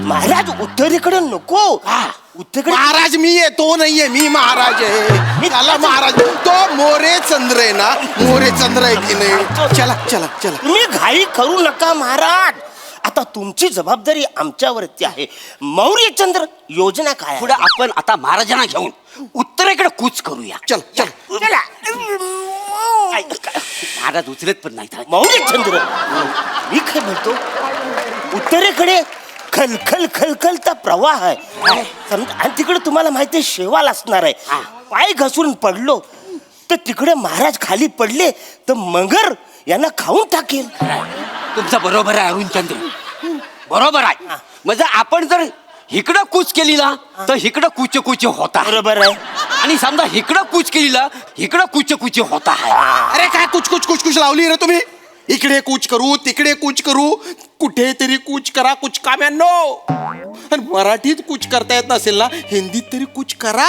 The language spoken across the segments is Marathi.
महाराज उत्तरेकडे नको. उत्तरेकडे महाराज मी आहे, तो नाहीये, मी महाराज आहे. मी आला महाराज. तो मोरे चंद्र आहे ना, मोरे चंद्र आहे की नाही. चला चला चला. तुम्ही घाई करू नका महाराज. आता तुमची जबाबदारी आमच्यावरती आहे. मौर्यचंद्र योजना काय आहे? पुढे आपण आता महाराजांना घेऊन उत्तरेकडे कूच करूया. चल चल. चला. महाराज उचलत पण नाही. मौर्यचंद्र मी काय म्हणतो, उत्तरेकडे खलखल खलखलचा प्रवाह आहे. आणि तिकडे तुम्हाला माहिती आहे शेवाल असणार आहे. पाय घसरून पडलो तर तिकडे महाराज खाली पडले तर मगर यांना खाऊन टाकेल. तुमचं बरोबर आहे अरुणचंद्र, बरोबर आहे. म्हणजे आपण जर इकडं कूच केली ना तर इकडं कुच होता. बरोबर आहे. आणि समजा इकडं कूच केली ना इकडं कुच होता है. अरे काय कुछ लावली रे तुम्ही. इकडे कूच करू, तिकडे कूच करू, कुठेतरी कूच करा. कुछ काम्यांनो. आणि मराठीत कूच करता येत नसेल ना, हिंदीत तरी कूच करा.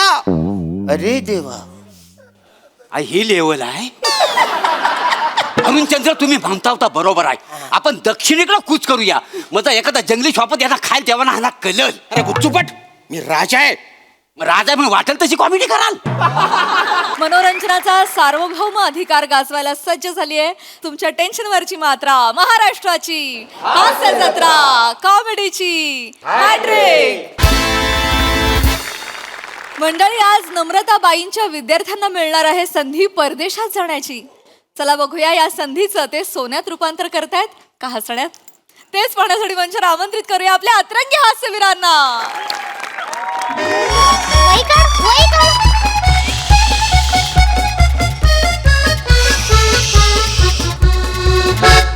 अरे देवा, ही लेवल आहे. अरुणचंद्र तुम्ही म्हणता होता बरोबर आहे. आपण दक्षिणेकडे कूच करूया. म्हणजे एखादा जंगली शॉपत यांना खायला तेव्हा ह्याला कलल. अरे गुच्चूपट, मी राजा आहे. राजा म्हणून वाटेल तशी कॉमेडी कराल. मनोरंजनाचा सार्वभौम अधिकार गाजवायला सज्ज झाली आहे तुमच्या टेन्शनवरची मात्रा, महाराष्ट्राची हास्य जत्रा, कॉमेडीची हॅट्रिक. मंडळी, आज नम्रताबाईंच्या विद्यार्थ्यांना मिळणार आहे संधी परदेशात जाण्याची. चला बघूया या संधीचं ते सोन्यात रूपांतर करतायत का हसण्यात. तेच पाहण्यासाठी मंचावर आमंत्रित करूया आपल्या अतरंगी हास्यवीरांना.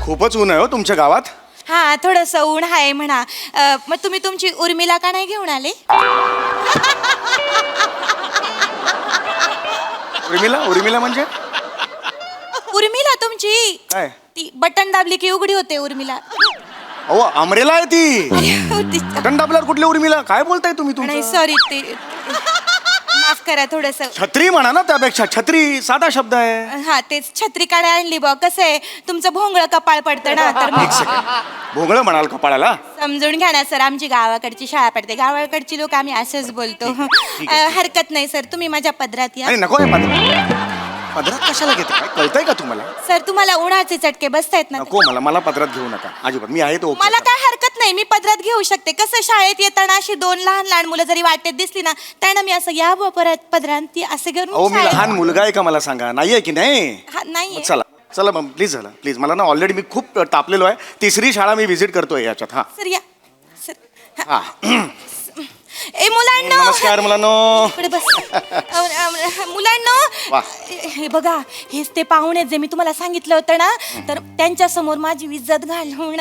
खूपच ऊन आहे हो तुमच्या गावात. हा, थोडस ऊन आहे म्हणा. मग तुम्ही तुमची उर्मिला का नाही घेऊन आले? उर्मिला म्हणजे उर्मिला तुमची काय? ती बटन दाबली की उघडी होते उर्मिला. अहो अमरेला आहे ती. ती- बटन दाबल्यावर कुठली उर्मिला? काय बोलताय तुम्ही? नाही तुमचं सॉरी, ते माफ करा थोडस. छत्री म्हणा ना, त्यापेक्षा छत्री साधा शब्द आहे. हा, तेच छत्रीकडे आणली बा. कसं आहे, तुमचं भोंगळ कपाळ पडतं ना, तर मग भोंगळ म्हणाल कपाळाला. समजून घ्या ना सर. आमची गावाकडची शाळा पडते, गावाकडची लोक आम्ही असंच बोलतो. हरकत नाही सर, तुम्ही माझ्या पदरात या. आणि नको हे पदरात कशाला घेते? काय कळतंय का तुम्हाला? सर, तुम्हाला उन्हाचे चटके बसतायत ना. नको, मला पदरात घेऊ नका अजिबात. मी आहे तो. मला काय हरकत नाही, मी पदरात घेऊ शकते. कसं शाळेत येताना अशी दोन लहान लहान मुलं जरी वाटेत दिसली ना, त्यांना मी असं या परत पदरात ती असं अहो घेऊन मी लहान मुलगा आहे का? मला सांगा, नाहीये की नाही? नाही. चला चला मग प्लीज झालं प्लीज. मला ना ऑलरेडी मी खूप तापलेलो आहे. तिसरी शाळा मी व्हिजिट करतोय याच्यात. हा सर या सर. हा. ए मुलांनो, नमस्कार मुलांनो. इकडे बस. मुलांनो, वा. हे बघा, हेच ते पाहुणे जे मी तुम्हाला सांगितलं होतं ना, तर त्यांच्या समोर माझी इज्जत घालवून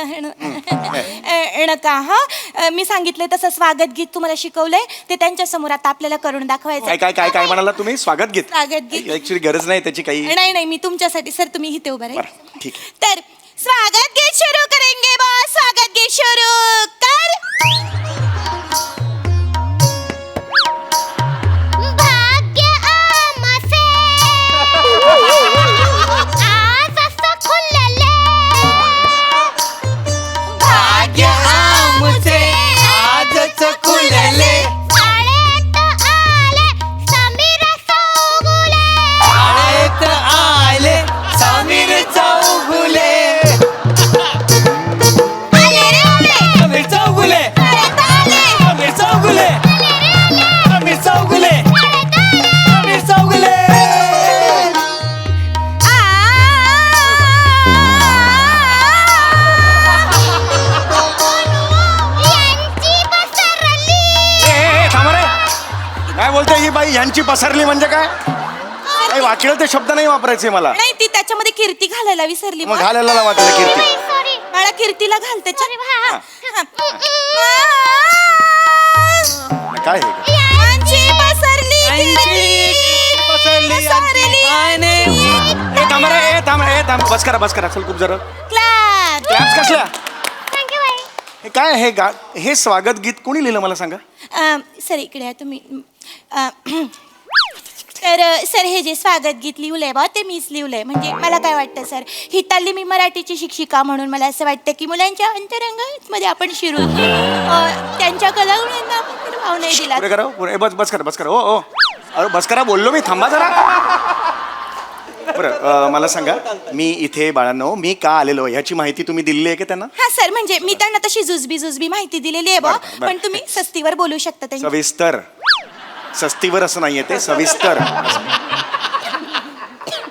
नका. हा, मी सांगितलंय तसं स्वागत गीत तुम्हाला शिकवलंय ते त्यांच्या समोर आता आपल्याला करून दाखवायचं. काय काय काय काय म्हणाला तुम्ही? स्वागत गीत? स्वागत गीत. ऍक्च्युली गरज नाही त्याची काही. नाही नाही, मी तुमच्यासाठी सर, तुम्ही इथे उभं राहा. बरं, ठीक आहे. तर स्वागत गीत सुरू करेंगे बॉस. स्वागत गीत सुरू कर. यांची पसरली म्हणजे काय? काही वाचलं ते शब्द नाही वापरायचे मला. नाही, ती त्याच्यामध्ये कीर्ती घालायला विसरली. मग घालायला वाटलं कीर्ती. मला कीर्तीला घालते. काय हे? यांची पसरली थांब बस करा चल खूप जरा. क्लॅप. क्लॅप्स कसल्या? हे काय हे स्वागत गीत कोणी लिहिलं मला सांगा? सर इकडे या तुम्ही. तर सर, हे जे स्वागत गीत लिहिलंय बा, ते मीच लिहिलंय. म्हणजे मला काय वाटतं सर, हिताली मी मराठीची शिक्षिका म्हणून मला असं वाटतं की मुलांच्या अंतरंगामध्ये आपण शिरू त्यांच्या कलागुणांना आपण भाव नाही दिला. पुढे करा पुढे बस करा ओ ओ अरे बस करा बोललो मी, थांबा जरा. बरं मला सांगा, मी इथे बाळांनो मी का आलेलो ह्याची माहिती तुम्ही दिलेली आहे की त्यांना? हा सर, म्हणजे मी त्यांना तशी जुजबी माहिती दिलेली आहे बा, बरं. पण तुम्ही सस्तीवर बोलू शकता त्यांच्या. सविस्तर, सस्तीवर असं नाहीये ते, सविस्तर.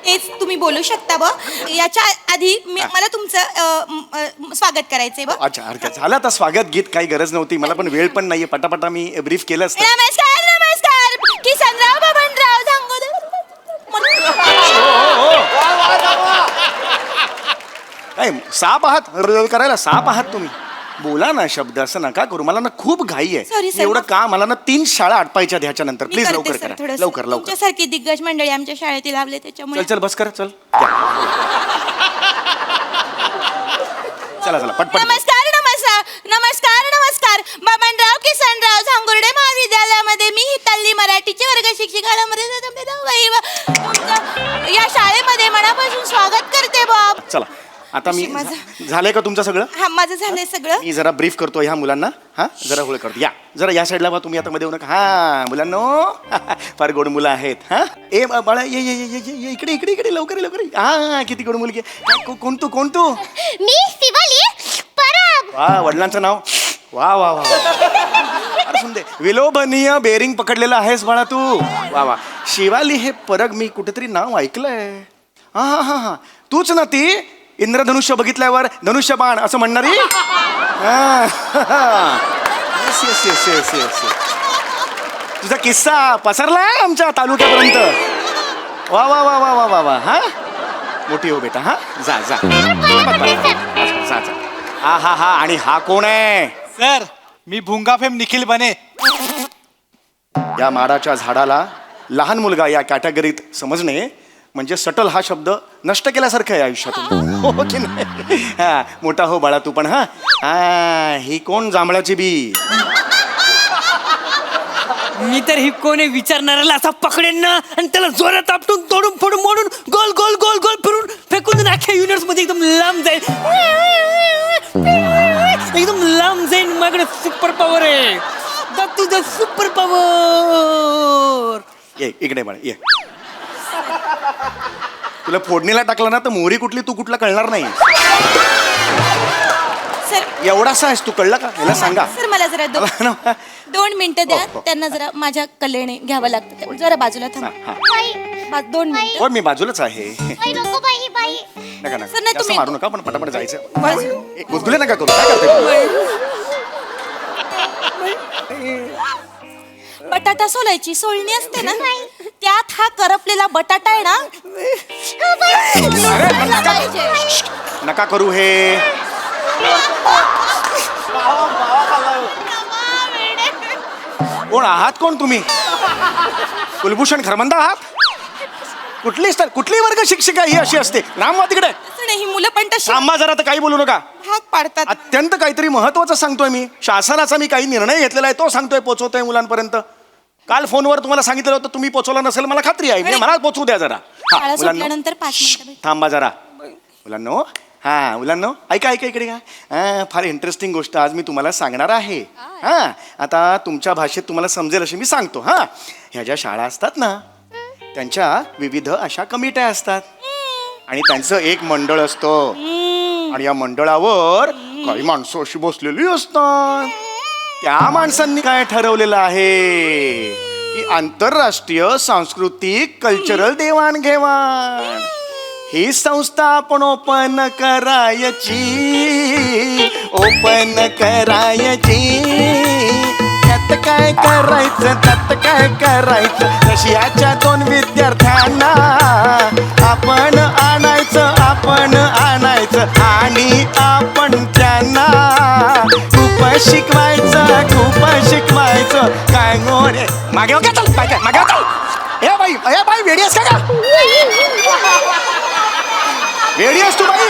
तेच तुम्ही बोलू शकता बा. याच्या आधी मला तुमचं स्वागत करायचंय बा. अच्छा हरकत झालं आता स्वागत गीत काही गरज नव्हती, मला पण वेळ पण नाहीये, पटापटा मी ब्रीफ केलं असतं. नमस्कार किसनराव बबनराव झांगोदर. काय साप आहात करायला, साप आहात तुम्ही, बोला ना शब्द, असं नका करू, मला ना खूप घाई आहे. Sorry, sir. एवढं का, मला ना 3 शाळा आटपायच्या ह्याच्या नंतर, मी प्लीज करते लवकर सर करा, थोडंसं. लवकर लवकर. तुमच्यासारखी दिग्गज मंडळी आमच्या शाळेतील लावले त्याच्यामुळे. चल बस करा चल या. चला पटपट. नमस्कार बबनराव किसनराव झांगुर्डे महाविद्यालयामध्ये मी हिताल्ली मराठीची वर्ग शिक्षिका या शाळेमध्ये मनापासून स्वागत करते बाब. चला आता मी झालंय का तुमचं सगळं? हा माझं झालंय सगळं. मी जरा ब्रीफ करतो ह्या मुलांना. हा जरा होळ करतो, या जरा या साईडला बा तुम्ही, आता मध्ये येऊ नका. हा मुलांनो फार गोड मुलं आहेत. हा ए बाळा ये ये ये ये इकडे इकडे इकडे लवकर लवकर. हा किती गोड मुलगी आहे. कोण तू? मी शिवाली परब. वा वडिलांचं नाव, वा वा वा फार सुंदर, विलोभनीय बेरिंग पकडलेलं आहेस बाळा तू. वा वा शिवाली हे परग मी कुठेतरी नाव ऐकलंय. हा हा हा हा तूच ना ती इंद्रधनुष्य बघितल्यावर धनुष्य बाण असं म्हणणारी? Yes yes yes yes yes. तुझा किस्सा पसरलाय आमच्या तालुक्यापर्यंत. वा वा वा वा वा वा वा. हा मोठी हो बेटा. हा जा जा जा जा. हा हा हा आणि हा कोण आहे? सर मी भुंगाफेम निखिल बने. या माडाच्या झाडाला लहान मुलगा या कॅटेगरीत समजणे म्हणजे सटल हा शब्द नष्ट केल्यासारखं आहे आयुष्यातून. हो की नाही? हा मोठा हो बाळा तू पण. हा हा ही कोण जांभळाची बी? मी तर ही कोणी विचारणाऱ्याला असा पकडेन ना आणि त्याला जोरात आपटून तोडून फोडून मोडून गोल गोल गोल गोल फिरून फेकून अख्ख्या युनिवर्स मध्ये एकदम लांब जाईल. एकदम लांब जाईन. माझ्याकडे सुपर पॉवर आहे. तुझं सुपर पॉवर. ये इकडे बाळा ये. तुला फोडणीला टाकलं ना तर मोहरी कुठली तू कुठला कळणार नाही. सर एवढासा आहेस तू, कळलं का? मला सांगा. सर मला जरा 2 मिनिटं द्या. त्यांना जरा माझ्या कलेने घ्यावं लागतं. जरा बाजूला हा, थांबा. हा. 2 मिनिटं. हो मी बाजूलाच आहे. बाई नको बाई बाई. नका नका सर, नाही, जास्त तुम्ही- मारू नका, पण पटापट जायचं. बाजू- गुदगुले नका करू. काय करते? बटाटा सोलायची सोलणी असते ना, त्यात हा करपलेला बटाटा आहे ना, सोलायला पाहिजे. नका करू हे. कोण आहात कोण तुम्ही? कुलभूषण खरमंदा आहात? कुठली वर्ग शिक्षिका ही अशी असते? रामवा तिकडे. असं नाही, ही मुलं पण तशी थांबा जरा, तर काही बोलू नका. भाग पाडतात. अत्यंत काहीतरी महत्वाचं सांगतोय मी. शासनाचा मी काही निर्णय घेतलेला आहे तो सांगतोय, पोचवतोय मुलांपर्यंत. काल फोनवर तुम्हाला सांगितलं होतं, तुम्ही पोचवला नसेल मला खात्री आहे. मला पोचवू द्या जरा. हा, शाळा मुलांनो सुटल्यानंतर 5 मिनिटं भेट. थांबा जरा. मुलांनो हा मुलांनो ऐका ऐका इकडे का. फार इंटरेस्टिंग गोष्ट आज मी तुम्हाला सांगणार आहे. हा आता तुमच्या भाषेत तुम्हाला समजेल अशी मी सांगतो. हा ह्या ज्या शाळा असतात ना त्यांच्या विविध अशा कमिट्या असतात आणि त्यांचं एक मंडळ असतं आणि या मंडळावर काही माणसं अशी बसलेली असतात. त्या माणसांनी काय ठरवलेलं आहे की आंतरराष्ट्रीय सांस्कृतिक कल्चरल देवाणघेवाण ही संस्था आपण ओपन करायची. त्यात काय करायचं रशियाच्या 2 विद्यार्थ्यांना आपण आणायचं आणि आपण त्यांना खूप शिकवायचं. काय गोरे मागे का चल मागे चल. ए बाई वेडी आहेस का? वेडी आहेस तू बाई?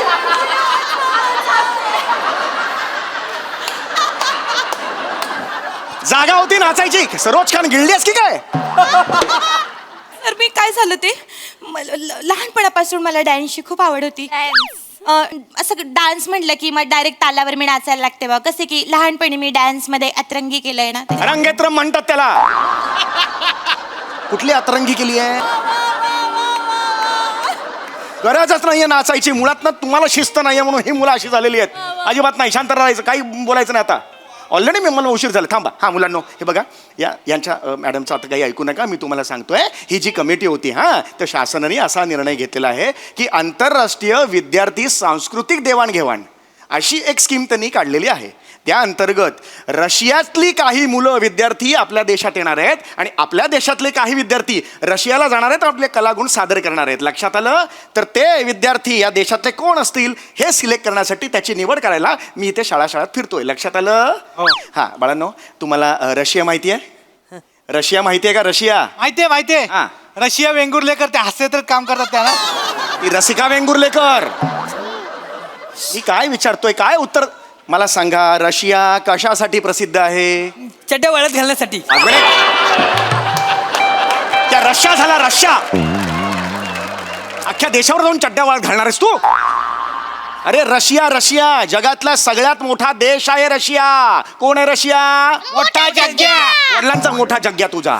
जागा होती नाचायची, सरोज खान गिळली आहेस की काय? तर मी काय झालं ते लहानपणापासून मला डान्सची खूप आवड होती. असं डान्स म्हटलं की मग डायरेक्ट तालावर मी नाचायला लागते बा. कसं की लहानपणी मी डान्स मध्ये अतरंगी केलंय ना. रंगेत्रम म्हणतात त्याला. कुठली अतरंगी केली आहे? गरजच नाहीये नाचायची मुळात ना. तुम्हाला शिस्त नाहीये म्हणून ही मुलं अशी झालेली आहेत. अजिबात नाही, शांत राहायचं, काही बोलायचं नाही आता. ऑलरेडी मला उशीर झाला. थांबा. हां मुलांनो, हे बघा, यांच्या मॅडमचं आता काही ऐकू नका. मी तुम्हाला सांगतोय, ही जी कमिटी होती तर शासनाने असा निर्णय घेतलेला आहे की आंतरराष्ट्रीय विद्यार्थी सांस्कृतिक देवाणघेवाण अशी एक स्कीम त्यांनी काढलेली आहे. त्या अंतर्गत रशियातली काही मुलं विद्यार्थी आपल्या देशात येणार आहेत आणि आपल्या देशातले काही विद्यार्थी रशियाला जाणार आहेत, आपले कलागुण सादर करणार आहेत. लक्षात आलं? तर ते विद्यार्थी या देशातले कोण असतील हे सिलेक्ट करण्यासाठी, त्याची निवड करायला मी इथे शाळात फिरतोय. लक्षात आलं? हां बाळांनो, तुम्हाला रशिया माहिती आहे? रशिया माहिती आहे का? रशिया माहितीये. हा. रशिया वेंगुर्लेकर ते हास्यचित्रात काम करतात त्याला. ती रसिका वेंगुर्लेकर. मी काय विचारतोय, काय उत्तर मला सांगा. रशिया कशासाठी प्रसिद्ध आहे? चड्ड्या वाळत घालण्यासाठी. अगं, त्या रशिया झाला रशिया. अख्ख्या देशावर जाऊन चड्ड्या वाळत घालणार आहेस तू? अरे रशिया जगातला सगळ्यात मोठा देश आहे रशिया. कोण आहे रशिया? मोठा जग्या. वडिलांचा मोठा जग्या तुझा.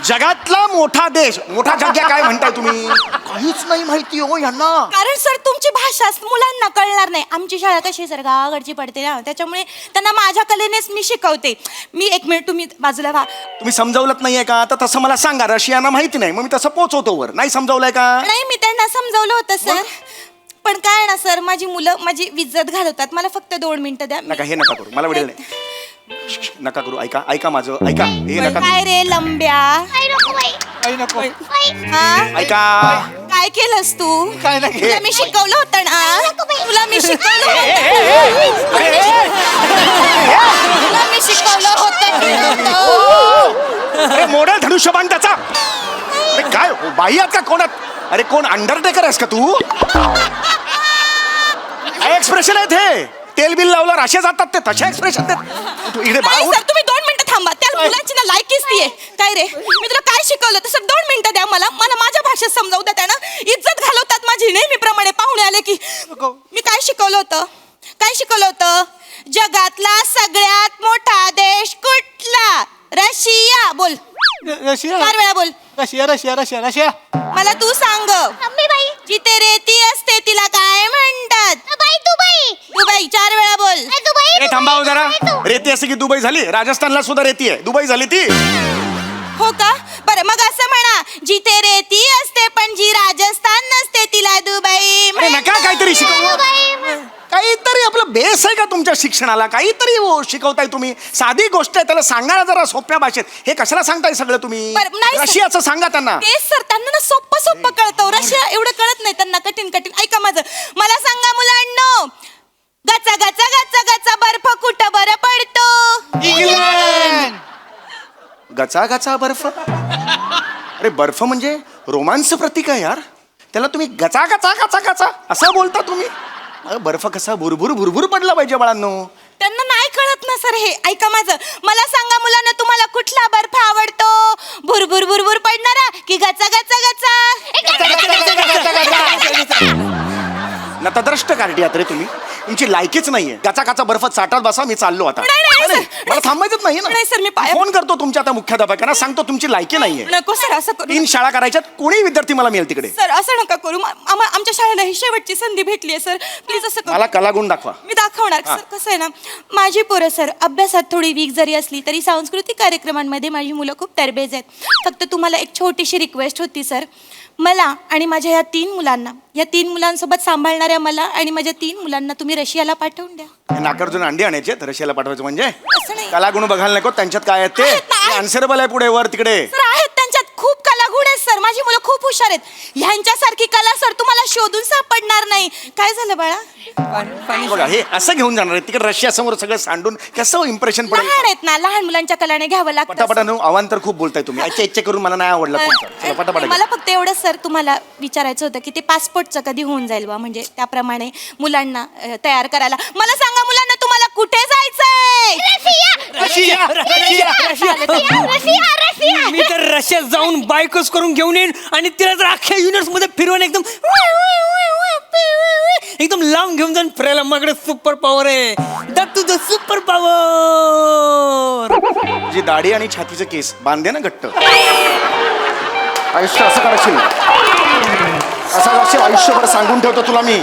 जगातला मोठा देश. मोठा जग्या काय म्हणताय तुम्ही? काहीच नाही माहिती हो यांना. कारण सर तुमची भाषा मुलांना कळणार नाही. आमची शाळा कशी सर गावाकडची पडते ना, त्याच्यामुळे त्यांना माझ्या कलेनेच मी शिकवते. मी 1 मिनिट तुम्ही बाजूला व्हा. तुम्ही समजावलंच नाहीये का? तर तसं मला सांगा. रशियाना माहिती नाही, मग मी तसं पोचवतो वर. नाही समजावलंय का? नाही, मी त्यांना समजावलं होतं सर. पण काय ना सर, माझी मुलं माझी विज्जत घालवतात. मला फक्त 2 मिनिटं द्या. नका, हे नका करू, मला वेळ नाही. नका करू. ऐका माझं, ऐका. हे नका काय रे लंब्या? काही नको बाई काही नको. हा? ऐका. काय केलंस तू? काय नाही. तुला मी शिकवलं होतं ना. तुला मी शिकवलं होतं की नव्हतं? अरे मोडल धनुष्यबाण त्याचा. अरे काय बाई आहात का? कोणात? अरे कोण अंडरटेकर आहेस का तू? काय एक्सप्रेशन आहेत हे? तेल बिल लावलं राशे जातात ते तसे एक्सप्रेशन देत. इकडे नाही सर, तुम्ही 2 मिनिटं थांबा. त्या मुलांची ना लायकीच ती आहे. काय रे, मी तुला काय शिकवलं तर सर 2 मिनिटं द्या मला. माझ्या भाषेत समजावू द्या. त्यांना इज्जत घालवतात माझी नेहमीप्रमाणे. पाहुणे आले की मी काय शिकवलं होतं? जगातला सगळ्यात मोठा देश कुठला? रशिया. बोल. रशिया. 4 वेळा बोल. रशिया. मला तू सांग. मम्मी बाई जिथे रेती असते तिला काय म्हणतात? बाई दुबई. 4 वेळा बोल. दुबई ए थांबा हो जरा. रेती असते की दुबई झाली? राजस्थानला सुद्धा रेती आहे. दुबई झाली ती. हो का? बरं मग असं म्हणा, जिथे रेती असते पण जी राजस्थान नसते तिला दुबई अरे नका काहीतरी शिकवू. काहीतरी आपलं बेस आहे का तुमच्या शिक्षणाला? काहीतरी शिकवताय तुम्ही. साधी गोष्ट आहे, त्याला सांगा जरा सोप्या भाषेत. हे कशाला सांगताय सगळं तुम्ही? बरं, नाही सर. रशियाचं सांगा त्यांना. तेच सर, त्यांना ना सोप्पं कळतं. रशिया एवढं कळत नाही त्यांना, कठीण. ऐका माझं. मला सांगा मुलांनो, गचा गचा गचा गचा बर्फ कुठं बरं पडतो? इंग्लंड. गचा गचा बर्फ. अरे बर्फ म्हणजे रोमांस प्रतीक आहे यार. त्याला तुम्ही गचा गचा गचा गचा असं बोलता तुम्ही? अरे बर्फ कसा भुरभुर पडला पाहिजे बाळांनो. त्यांना नाही कळत ना सर हे. ऐका माझं. मला सांगा मुलांना, तुम्हाला कुठला बर्फ आवडतो? भुरभुर पडणारा की गचा गचा गचा? नतद्रष्ट कार्टी आहात रे तुम्ही. तुमची लायकीच नाहीये. गचा गचा बर्फ चाटत बसा. मी चाललो आता. नाही, नाही, मला थांबायचंच नाही नाही, सर, मी ना. फोन करतो तुमच्या आता मुख्याध्यापकांना, सांगतो तुमची लायकी नाहीये. नको सर, असं करू 3 शाळा करायच्यात. कोणी विद्यार्थी मला मिळेल तिकडे. सर. असं नका करू. आमच्या शाळेला ही शेवटची संधी भेटली आहे सर. प्लीज असं करू. मला कलागुण दाखवा. मी दाखवणार सर. कसं आहे ना, माझी पोरं सर अभ्यासात थोडी वीक जरी असली तरी सांस्कृतिक कार्यक्रमांमध्ये माझी मुलं खूप तरबेज आहेत. फक्त तुम्हाला एक छोटीशी रिक्वेस्ट होती सर. मला आणि माझ्या या 3 मुलांना, या 3 मुलांसोबत सांभाळणाऱ्या मला आणि माझ्या 3 मुलांना तुम्ही रशियाला पाठवून द्या. नाकार्जुन अंडी आणायचे रशियाला पाठवायचं म्हणजे? असं नाही. कलागुण बघायला नको त्यांच्यात. काय आहेत आहेत ना, ते आहेत. अनसरेबल आहे पुढे वर तिकडे. सर आहेत त्यांच्यात खूप कलागुण आहेत सर. माझी मुलं खूप हुशार आहेत. ह्यांच्यासारखी कला सर तुम्हाला शोधून सापडणार नाही. काय झालं बाळा? बघा हे असं घेऊन जाणार आहे तिकडे रशिया समोर सगळं सांडून कसं इम्प्रेशन पडेल. लहान आहेत ना, लहान मुलांच्या कलाने घ्यावं लागतं. पटापटा अवांतर खूप बोलताय तुम्ही. इच्छा करून मला नाही आवडला तुमचा. चला, पटापटा मला फक्त एवढंच सर तुम्हाला विचारायचं होतं की ते पासपोर्टचं कधी होऊन जाईल बा, म्हणजे त्याप्रमाणे मुलांना तयार करायला. मला सांगा मुलांना, तुम्हाला कुठे जायचंय? मी तर रशियात जाऊन बायकोच करून घेऊन येईन आणि तिला जर अख्ख्या युनिव्हर्स मध्ये फिरवून एकदम एकदम लांब घेऊन जाऊन फिरायला माझ्याकडे सुपर पॉवर आहे. दॅट तुझं सुपर पॉवर. जी दाढी आणि छातीचे केस बांधे ना घट्ट, आयुष्य असं करशील, असं करशील आयुष्यभर सांगून ठेवतो तुला मी.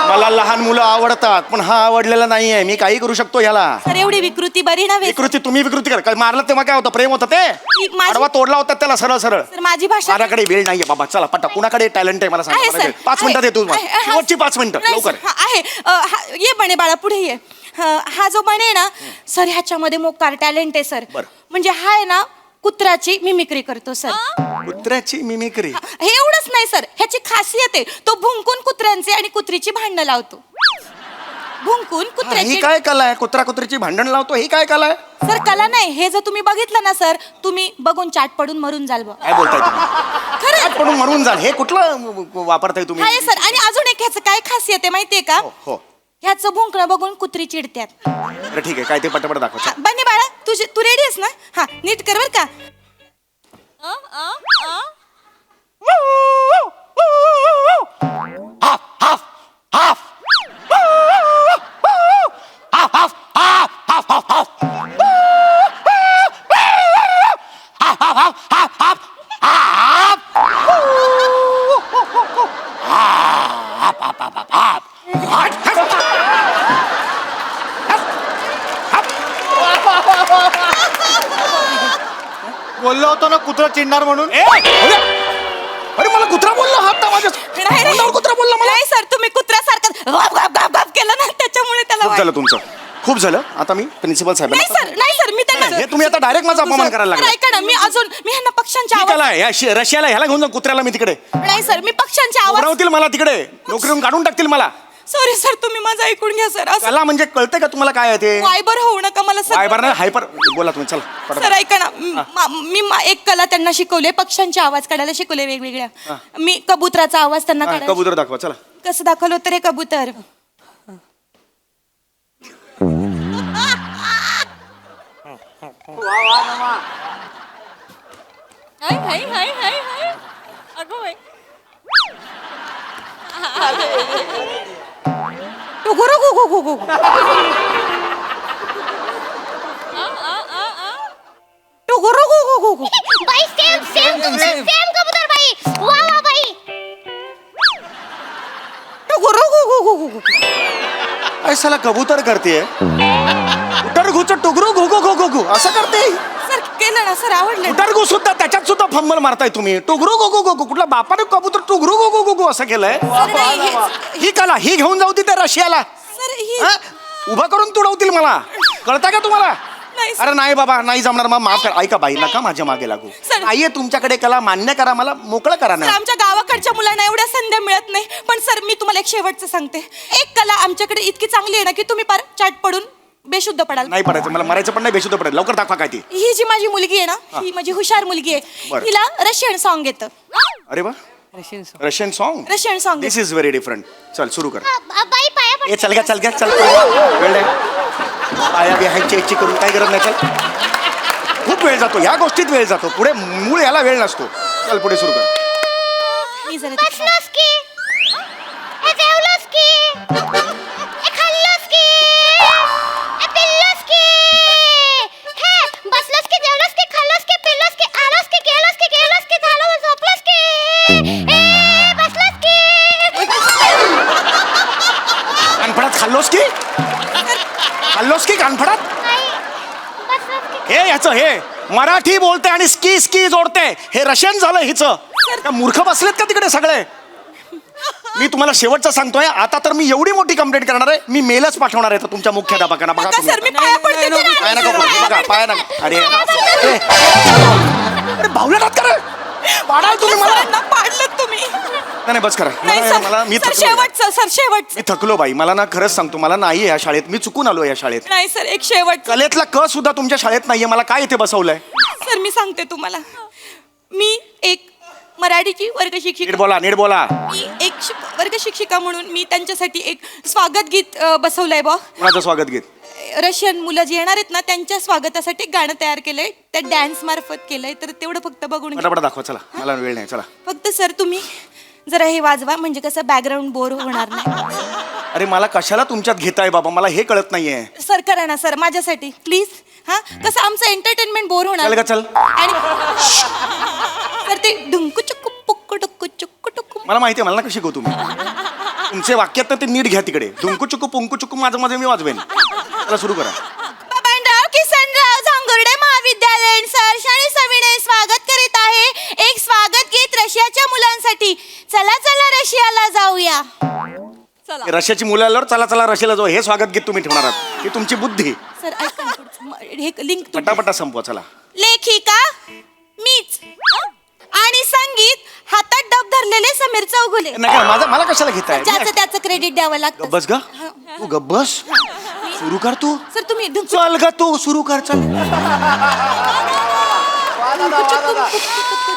मला लहान मुलं आवडतात पण हा आवडलेला नाहीये. मी काही करू शकतो ह्याला. सर एवढी विकृती बरी नव्हे. विकृती तुम्ही विकृती कर. काय मारलं तेव्हा काय होतं? प्रेम होतं ते. माझी- आडवा तोडला होता त्याला सरळ सरळ. सर माझी भाषा माझ्याकडे वेळ नाहीये बाबा. चला पटा, कुणाकडे टॅलेंट आहे मला आहे सांग. सर. 5 मिनिटात येतो आहे, आहे, शेवटची 5 मिनिटं नाही, लवकर. सर, आहे ये बने बाळा पुढे ये. हा जो बने ना सर ह्याच्यामध्ये मोकार टॅलेंट आहे सर. बरं. म्हणजे हा आहे ना कुत्र्याची मिमिक्री करतो सर. कुत्र्याची मिमिक्री. हे एवढंच नाही सर, ह्याची खासियत आहे तो भुंकून कुत्र्यांचे आणि कुत्रीची भांडणं लावतो. भुंकून ही कुत्र्याची. काय कला आहे? कुत्रा कुत्रीची भांडण लावतो, ही काय कला आहे? सर कला नाही, हे जर तुम्ही बघितलं ना सर तुम्ही बघून चाट पडून मरून जाल बा. काय बोलताय तुम्ही? खरं पडून मरून जाल. हे कुठलं वापरताय तुम्ही? आहे सर. आणि अजून एक ह्याचं काय खासियत आहे माहितीये का? हो. ह्याचं भुंकणं बघून कुत्री चिडत्यात. बरं ठीक आहे, काय ते पटापट दाखव. चल. बने बाळा तू रेडी आहेस ना? हा नीट कर बर का. बोललो होतो ना कुत्रा चिडणार म्हणून. अरे मला कुत्रा बोलला हा आता माझ्या नाही, नाही. तोंडावर कुत्रा बोलला मला. नाही सर तुम्ही कुत्र्यासारखं गाप गाप गाप गाप केलं ना त्याच्यामुळे त्याला खूप वाट- झालं तुमचं, खूप झालं. आता मी प्रिन्सिपल नाही साहेबांना सर नाही सर मी त्यांना हे तुम्ही आता डायरेक्ट माझा अपमान करायला सर, लागला. ऐका ना मी ह्यांना पक्ष्यांच्या ठीक आवाज आहे या रशियाला ह्याला घेऊन जा कुत्र्याला मी तिकडे. नाही सर मी पक्ष्यांच्या आवाज उडवतील मला तिकडे, नोकरीवरून काढून टाकतील मला. सॉरी सर तुम्ही माझं ऐकून घ्या सर. असं कला म्हणजे कळतंय का तुम्हाला काय आहे ते? वायबर होऊ नका मला सर. वायबर नाही हायपर. बोला तुम्ही चला सर पटापट. ऐका ना एक कला त्यांना शिकवले, पक्ष्यांचे आवाज काढायला शिकवले वेगवेगळ्या. मी कबुतराचा आवाज त्यांना हा, काढायला कबूतर दाखवा चला. कसं दाखवलं होतं रे कबूतर? हाय हाय हाय हाय हाय अगं बाई. टुगुरु गु गु गु गु. टुगुरु गु गु गु गु. बाई सेम सेम तुमचं सेम कबूतर बाई. वा वा बाई. टुगुरु गु गु गु गु गु. अरे साला कबूतर करते उटर घुच टुगरू घु घु घु घु घु असं करते. सर केलं ना सर आवडलं. उटर घु सुद्धा त्याच्यात सुद्धा फंबल मारताय तुम्ही. टुगरू घु घु घु घु. कुठला बापाने कबूतर टुगरू घु घु घु घु असं केलंय? सर नाही हेच- ही कला ही घेऊन जाऊ त्या रशियाला. सर ही हा? उभा करून तुडवतील मला. कळतं का तुम्हाला? नाही सर. अरे नाही बाबा नाही जमणार. मग माफ करा. ऐका बाई नका माझ्या मागे लागू. सर. नाहीये तुमच्याकडे कला, मान्य करा, मला मोकळं करा सर, ना. आमच्या गावाकडच्या मुलांना एवढ्या संध्या मिळत नाही. पण सर मी तुम्हाला एक शेवटचं सांगते. एक कला आमच्याकडे इतकी चांगली आहे ना की तुम्ही पार चाट पडून बेशुद्ध पडाल. नाही पडायचं मला, मरायचं पण नाही, बेशुद्ध पडायचं. लवकर दाखवा काय ती. ही जी माझी मुलगी आहे ना ही माझी हुशार मुलगी आहे. बरं. हिला रशियन सॉन्ग येतं. अरे वा Russian song. Russian song this is very different. चल सुरू कर. बाई पाया पड. ए चल घ्या चल वेळ नाही. आया बिहायची इच्छी करून काही गरज नाही. चल खूप वेळ जातो ह्या गोष्टीत, वेळ जातो पुढे मूळ याला वेळ नसतो. चल पुढे सुरू कर. मी जरा ती- बसलोस की. हे जेवलोस की. हे खाल्लोस की. हे पिल्लोस की. हे बसलोस की, जेवलोस की, खाल्लोस की, पिल्लोस की, आलोस की, गेलोस की, गेलोस की, झालो झोपलोस की. ए बसलोस की. कानफडात खाल्लोस की? खाल्लोस की कानफडात? नाही. बसलोस की. हे याचं हे मराठी बोलते आणि स्की स्की जोडते. हे रशियन झालं हिचं. का मूर्ख बसलेत का तिकडे सगळे? मी तुम्हाला शेवटचं सांगतोय आता तर मी एवढी मोठी कंप्लेंट करणार आहे. मी मेलच पाठवणार आहे तुमच्या मुख्याध्यापकांना. बघा नका तुम्ही सर मी आता. पाया पडते. नाही, ते पाय नका ना. पडू. बघा पाय नका. अरे बावल्यात करा पाडाल तुम्ही मला. सरांना पाडलं तुम्ही. नाही बस करा. नाही मला मी सर थकलो. शेवटचं सर शेवटचं. मी थकलो बाई. मला ना खरंच सांगतो मला नाही या शाळेत. मी चुकून आलो या शाळेत. नाही सर एक शेवटचं. कलेतला क सुद्धा तुमच्या शाळेत नाहीये. मला काय इथे बसवलंय? सर मी सांगते तुम्हाला. मी एक मराठीची वर्ग नीट शिक्षिका. बोला नीट बोला. मी एक वर्ग शिक्षिका म्हणून मी त्यांच्यासाठी एक स्वागत गीत बसवलंय बा. कुणाचं स्वागत गीत? रशियन मुलं जी येणार आहेत ना त्यांच्या स्वागतासाठी एक गाणं तयार केलंय. त्या डान्स मार्फत केलंय. तर तेवढं फक्त बघून घ्या. पटापट दाखवा चला. मला वेळ नाही. चला फक्त सर तुम्ही जरा हे वाजवा म्हणजे कसं बॅकग्राऊंड बोर होणार नाही. अरे मला कशाला तुमच्यात घेताय बाबा, मला हे कळत नाहीये. सर करा ना सर माझ्यासाठी प्लीज. हा कसं आमचं एंटरटेनमेंट बोर होणार. चल का चल. आणि सर ते डुंकू चुक्कू पुक्कू टुक्कू चुक्कू टुक्कू. मला माहिती आहे, मला नका शिकवू तुम्ही. तुमचे वाक्यात ना ते नीट घ्या तिकडे. दुंकू चुकू पुंकू चुकू माझं माझं मी वाजवेन. चला सुरू करा. बबनराव किसनराव झांगुर्डे महाविद्यालय सर शाळे सविनय स्वागत करीत आहे. एक स्वागत गीत रशियाच्या मुलांसाठी. चला चला रशियाला जाऊया. चला रशियाची मुलं आल्यावर चला चला रशियाला जाऊ हे स्वागत गीत तुम्ही ठेवणार आहात. ही तुमची बुद्धी. सर ऐका ना थोडंसं. हे लिंक पटापटा संपवा चला. लेखिका मीच आणि संगीत हातात डब धरलेले समीर चौगुले. नका माझा मला कशाला घेताय. ज्याचं त्याचं क्रेडिट द्यावं लागतं. गब्बस ग तू गब्बस. सुरू कर तू. सर तुम्ही चल ग तू सुरू कर चल.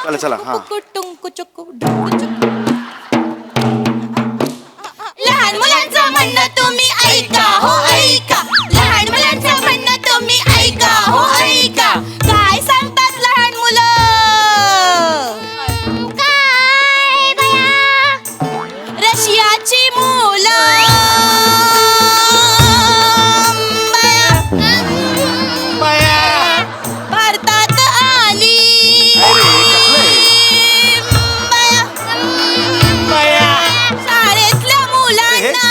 चला चला हा. लहान मुलांचं म्हणणं तुम्ही ऐका हो ऐका. लहान मुलांचं म्हणणं तुम्ही ऐका हो ऐका. काय सांगतात लहान मुलं. काय बया रशियाची मुलं भारतात आली. शाळेतल्या मुलांना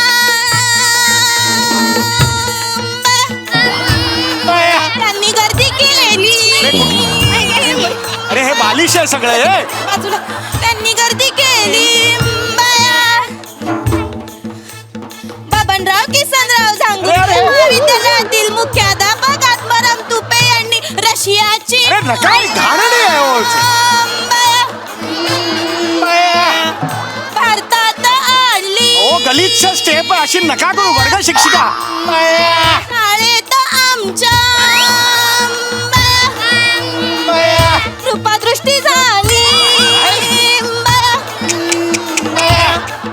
त्यांनी गर्दी केलेली. अरे हे बालिश आहे सगळं हे. बाजूला त्यांनी गर्दी केली. बबनराव किसनराव झांगुर्डे महाविद्यालयातील मुख्याध्यापक आत्माराम तुपे यांनी रशियाची अरे नका घाणेरडी आहे हो. भारतात आणली. ओ गलिच्छ स्टेप अशी नका करू वर्ग शिक्षिका. शाळेत आमच्या कृपादृष्टी झाली.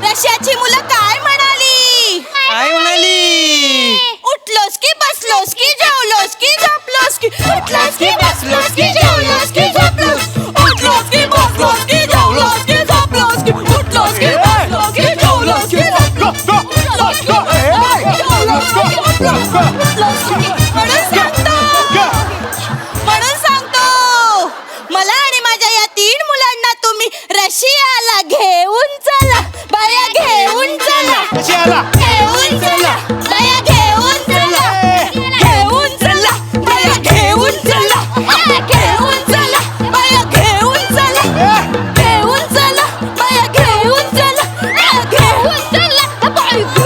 रशियाची मुलं काय म्हणाली. काय म्हणाली. उठलोस की बसलोस की जेवलोस की झोपलोस की. उठलोस की बसलोस की जेवलोस की झोपलोस. उठलोस की बसलोस की जेवलोस की झोपलोस की. उठलोस की बसलोस की जेवलोस की झोपलोस की. उठलोस की जेवलोस की झोपलोस की. म्हणून सांगतो मला आणि माझ्या या 3 मुलांना तुम्ही रशियाला घेऊन चला. बाया घेऊन चला. रशियाला घेऊन चला. बाया घेऊन चला. घेऊन चला. बाया घेऊन चला. घेऊन चला. बाया घेऊन चला. घेऊन चला. बाया घेऊन चला. घेऊन चला. बाया घेऊन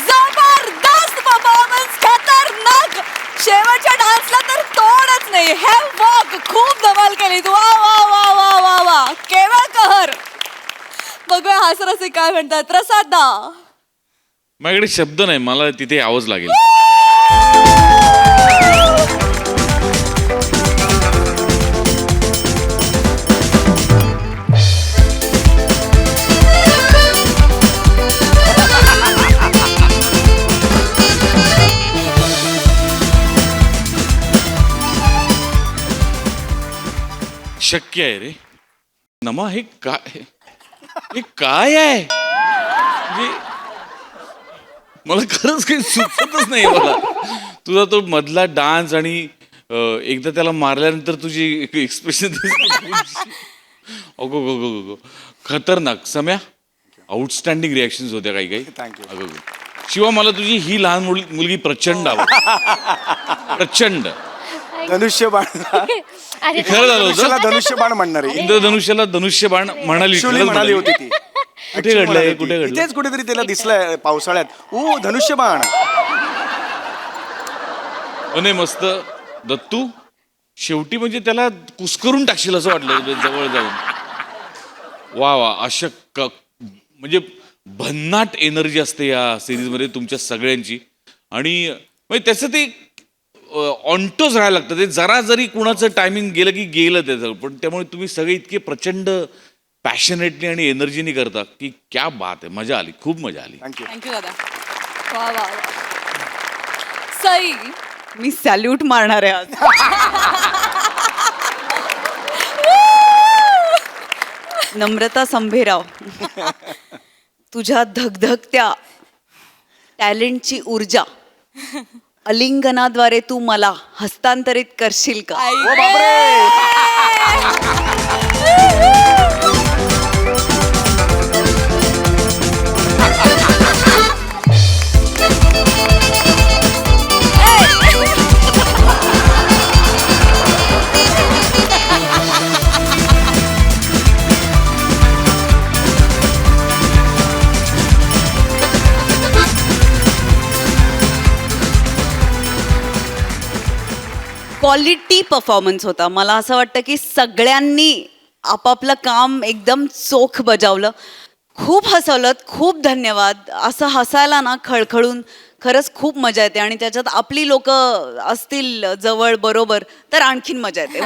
जबरदस्त परफॉर्मन्स. खतरनाक. शेवटच्या डान्सला तर तोडच नाही. हे वॉक खूप धमाल केली तू. वा वा वा वा वा वा केवळ कहर. बघूया हासरसी काय म्हणतात. प्रसाद दा. माझ्याकडे शब्द नाही, मला तिथे यावंच लागेल. शक्य आहे रे नमा. हे काय आहे म्हणजे मला खरंच काही सुचतच नाही. मला तुझा तो मधला डान्स आणि एकदा त्याला मारल्यानंतर तुझी एक्सप्रेशन अगो गो गो गो खतरनाक. सम्या आउटस्टँडिंग रिॲक्शन होत्या काही काही. थँक्यू. अगो शिवा मला तुझी ही लहान मुलगी प्रचंड आवडते. प्रचंड. धनुष्यबाण अरे खरं झालं धनुष्याला होतं. धनुष्यबाण म्हणणार आहे. इंद्रधनुष्याला धनुष्यबाण म्हणाली. Actually म्हणाली होती ती. कुठे घडलंय कुठे घडलं. इथेच कुठेतरी त्याला दिसलंय पावसाळ्यात. ओ धनुष्यबाण. अने मस्त. दत्तू शेवटी म्हणजे त्याला कुस्करून टाकशील असं वाटलं जवळ जाऊन. वा वा अशा म्हणजे भन्नाट एनर्जी असते या सिरीजमध्ये तुमच्या सगळ्यांची. आणि म्हणजे त्याचं ते ऑनटोच राहायला लागतं. ते जरा जरी कुणाचं टायमिंग गेलं की गेलं त्याचं. पण त्यामुळे तुम्ही सगळे इतके प्रचंड पॅशनेटली आणि एनर्जीनी करता की क्या बात आहे. मजा आली, खूप मजा आली. थँक्यू. थँक्यू दादा. वा वा वा. सई मी सॅल्यूट मारणार आहे आज. नम्रता संभेराव, तुझ्या धगधगत्या टॅलेंटची ऊर्जा अलिंगनाद्वारे तू मला हस्तांतरित करशील का? क्वालिटी परफॉर्मन्स होता. मला असं वाटतं की सगळ्यांनी आपापलं काम एकदम चोख बजावलं. खूप हसवलं, खूप धन्यवाद. असं हसायला ना खळखळून खरंच खूप मजा येते आणि त्याच्यात आपली लोक असतील जवळ बरोबर तर आणखीन मजा येते.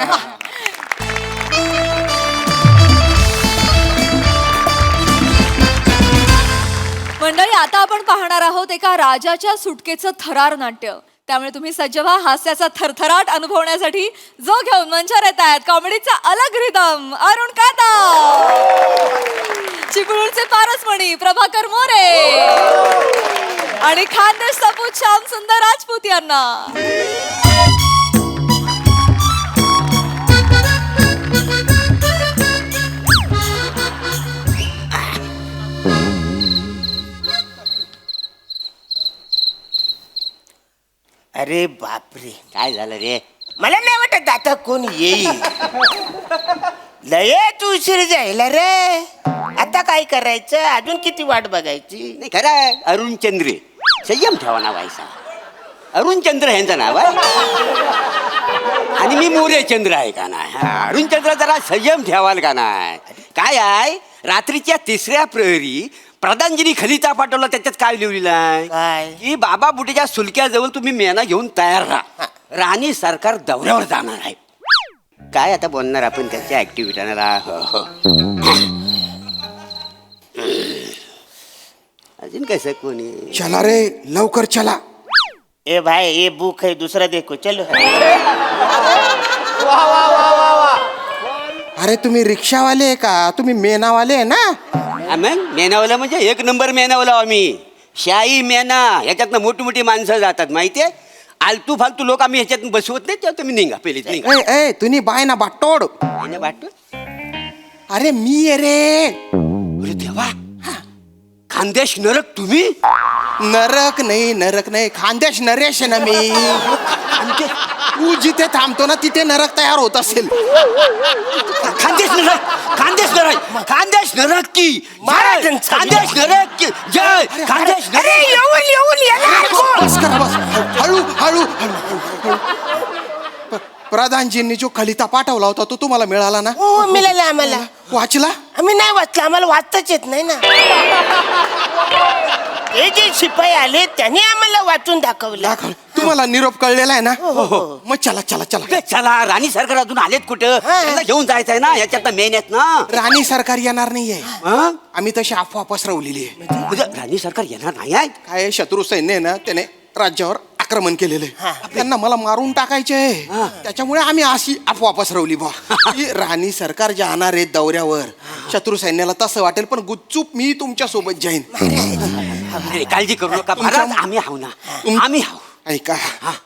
मंडळी, आता आपण पाहणार आहोत एका राजाच्या सुटकेचं थरार नाट्य. त्यामुळे तुम्ही सज्ज व्हा हास्याचा थरथराट अनुभवण्यासाठी. जो घेऊन मंचावर येत आहेत कॉमेडीचा अलग रिदम अरुण काता, चिपळूणचे पारसमणी प्रभाकर मोरे आणि खानदेश सपूत श्याम सुंदर राजपूत यांना. अरे बापरे, काय झालं रे? मला नाही वाटत आता कोण येईल. लयच उशीर जायला रे. आता काय करायचं, अजून किती वाट बघायची. नाही खरं आहे. अरुण चंद्रे, संयम ठेवा ना व्हायचा. अरुण चंद्र यांचं नाव आहे आणि मी मोरे चंद्र आहे का नाही. अरुण चंद्र जरा संयम ठेवाल का नाही. काय आहे, रात्रीच्या 3ऱ्या प्रहरी प्रधानजीनी खलिता पाठवला. त्याच्यात काय लिहिलेलं आहे काय? की बाबा बुटीच्या सुलक्याजवळ तुम्ही मेना घेऊन तयार राहा. राणी सरकार दौऱ्यावर जाणार आहे. काय आता बोलणार आपण त्याच्या ऍक्टिव्हिटीला. अजून कसं कोणी. चला रे लवकर चला. ए भाई, ये बुक है, दूसरा देखो, चलो. अरे तुम्ही रिक्षावाले आहे का? तुम्ही मेनावाले आहे ना? मग मेनावला म्हणजे 1 नंबर मेनावला आम्ही. शाही मेना ह्याच्यातनं मोठी मोठी माणसं जातात माहितीये. आलतू फालतू लोक आम्ही ह्याच्यातून बसवत नाही. तेव्हा तुम्ही निघा पहिलेच निघा. ए तुम्ही बाय ना बाटोड. वाटतो. अरे मी आहे रे. अरे देवा, खानदेश नरक तुम्ही. नरक नाही खानदेश नरेश आहे ना मी. तू जिथे थांबतो ना तिथे नरक तयार होत असेल. खानदेश नरक, खानदेश नरक, खानदेश नरक की जय. खानदेश नरक की जय. खानदेश नरक. बस करा बस. हळू हळू हळू. प्रधानजींनी जो खलिता पाठवला होता तो तुम्हाला मिळाला ना? हो, मिळाला आम्हाला. वाचला? आम्ही नाही वाचलं, आम्हाला वाचताच येत नाही ना. हे जे शिपाई आले त्यांनी आम्हाला वाचून दाखवलं. तुम्हाला निरोप कळलेला आहे ना? मग चला चला चला. अरे चला, राणी सरकार अजून आलेत कुठं? त्यांना घेऊन जायचंय ना याच्यात मेहनत ना. राणी सरकार येणार नाहीये. हं? आम्ही तशी अफवा पसरवलेली आहे. म्हणजे राणी सरकार येणार नाही आहेत. काय शत्रू सैन्य आहे ना, त्याने राज्यावर आक्रमण केलेलं आहे. त्यांना मला मारून टाकायचे आहे. त्याच्यामुळे आम्ही अशी अफवा पसरवली बा की राणी सरकार जाणार आहेत दौऱ्यावर. शत्रू सैन्याला तसं वाटेल, पण गुपचूप मी तुमच्या सोबत जाईन. अरे काळजी करू नका महाराज, आम्ही आहो ना. आम्ही आहो. ऐका,